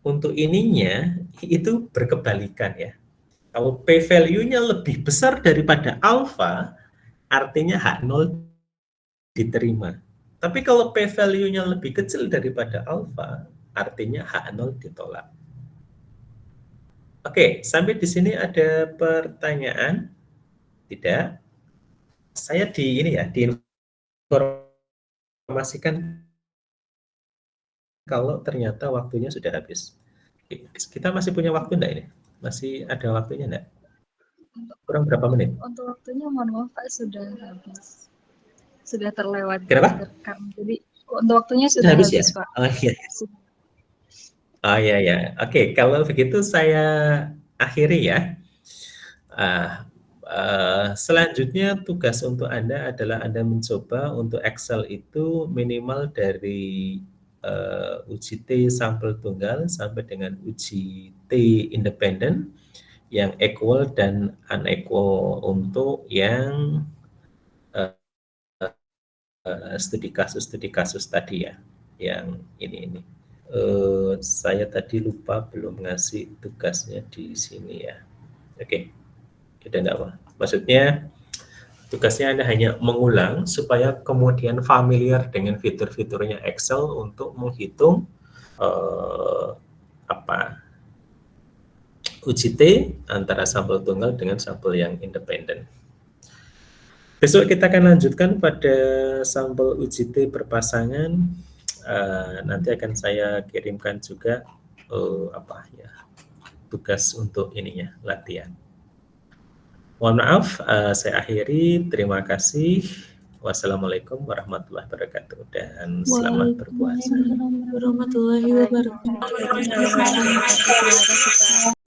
untuk ininya itu berkebalikan ya. Kalau p-value-nya lebih besar daripada alfa, artinya H0 diterima. Tapi kalau p-value-nya lebih kecil daripada alfa, artinya H0 ditolak. Oke, sampai di sini ada pertanyaan? Tidak? Saya diinformasikan kalau ternyata waktunya sudah habis. Kita masih punya waktu enggak ini? Masih ada waktunya enggak? Kurang berapa menit? Untuk waktunya mohon maaf Pak, sudah habis. Sudah terlewat. Kenapa? Jadi untuk waktunya sudah habis habis ya? Pak. Oh iya. Oh iya ya. Oke, kalau begitu saya akhiri ya. Selanjutnya tugas untuk Anda adalah Anda mencoba untuk Excel itu minimal dari uji T sampel tunggal sampai dengan uji T independen yang equal dan unequal untuk yang studi kasus tadi ya, yang ini. Saya tadi lupa belum ngasih tugasnya di sini ya. Oke, kita enggak apa. Maksudnya tugasnya Anda hanya mengulang supaya kemudian familiar dengan fitur-fiturnya Excel untuk menghitung uji T antara sampel tunggal dengan sampel yang independen. Besok kita akan lanjutkan pada sampel uji T berpasangan. Nanti akan saya kirimkan juga tugas untuk ininya, latihan. Mohon maaf, saya akhiri. Terima kasih. Wassalamualaikum warahmatullahi wabarakatuh dan selamat berpuasa. Waalaikumsalam warahmatullahi wabarakatuh. Terima kasih Pak.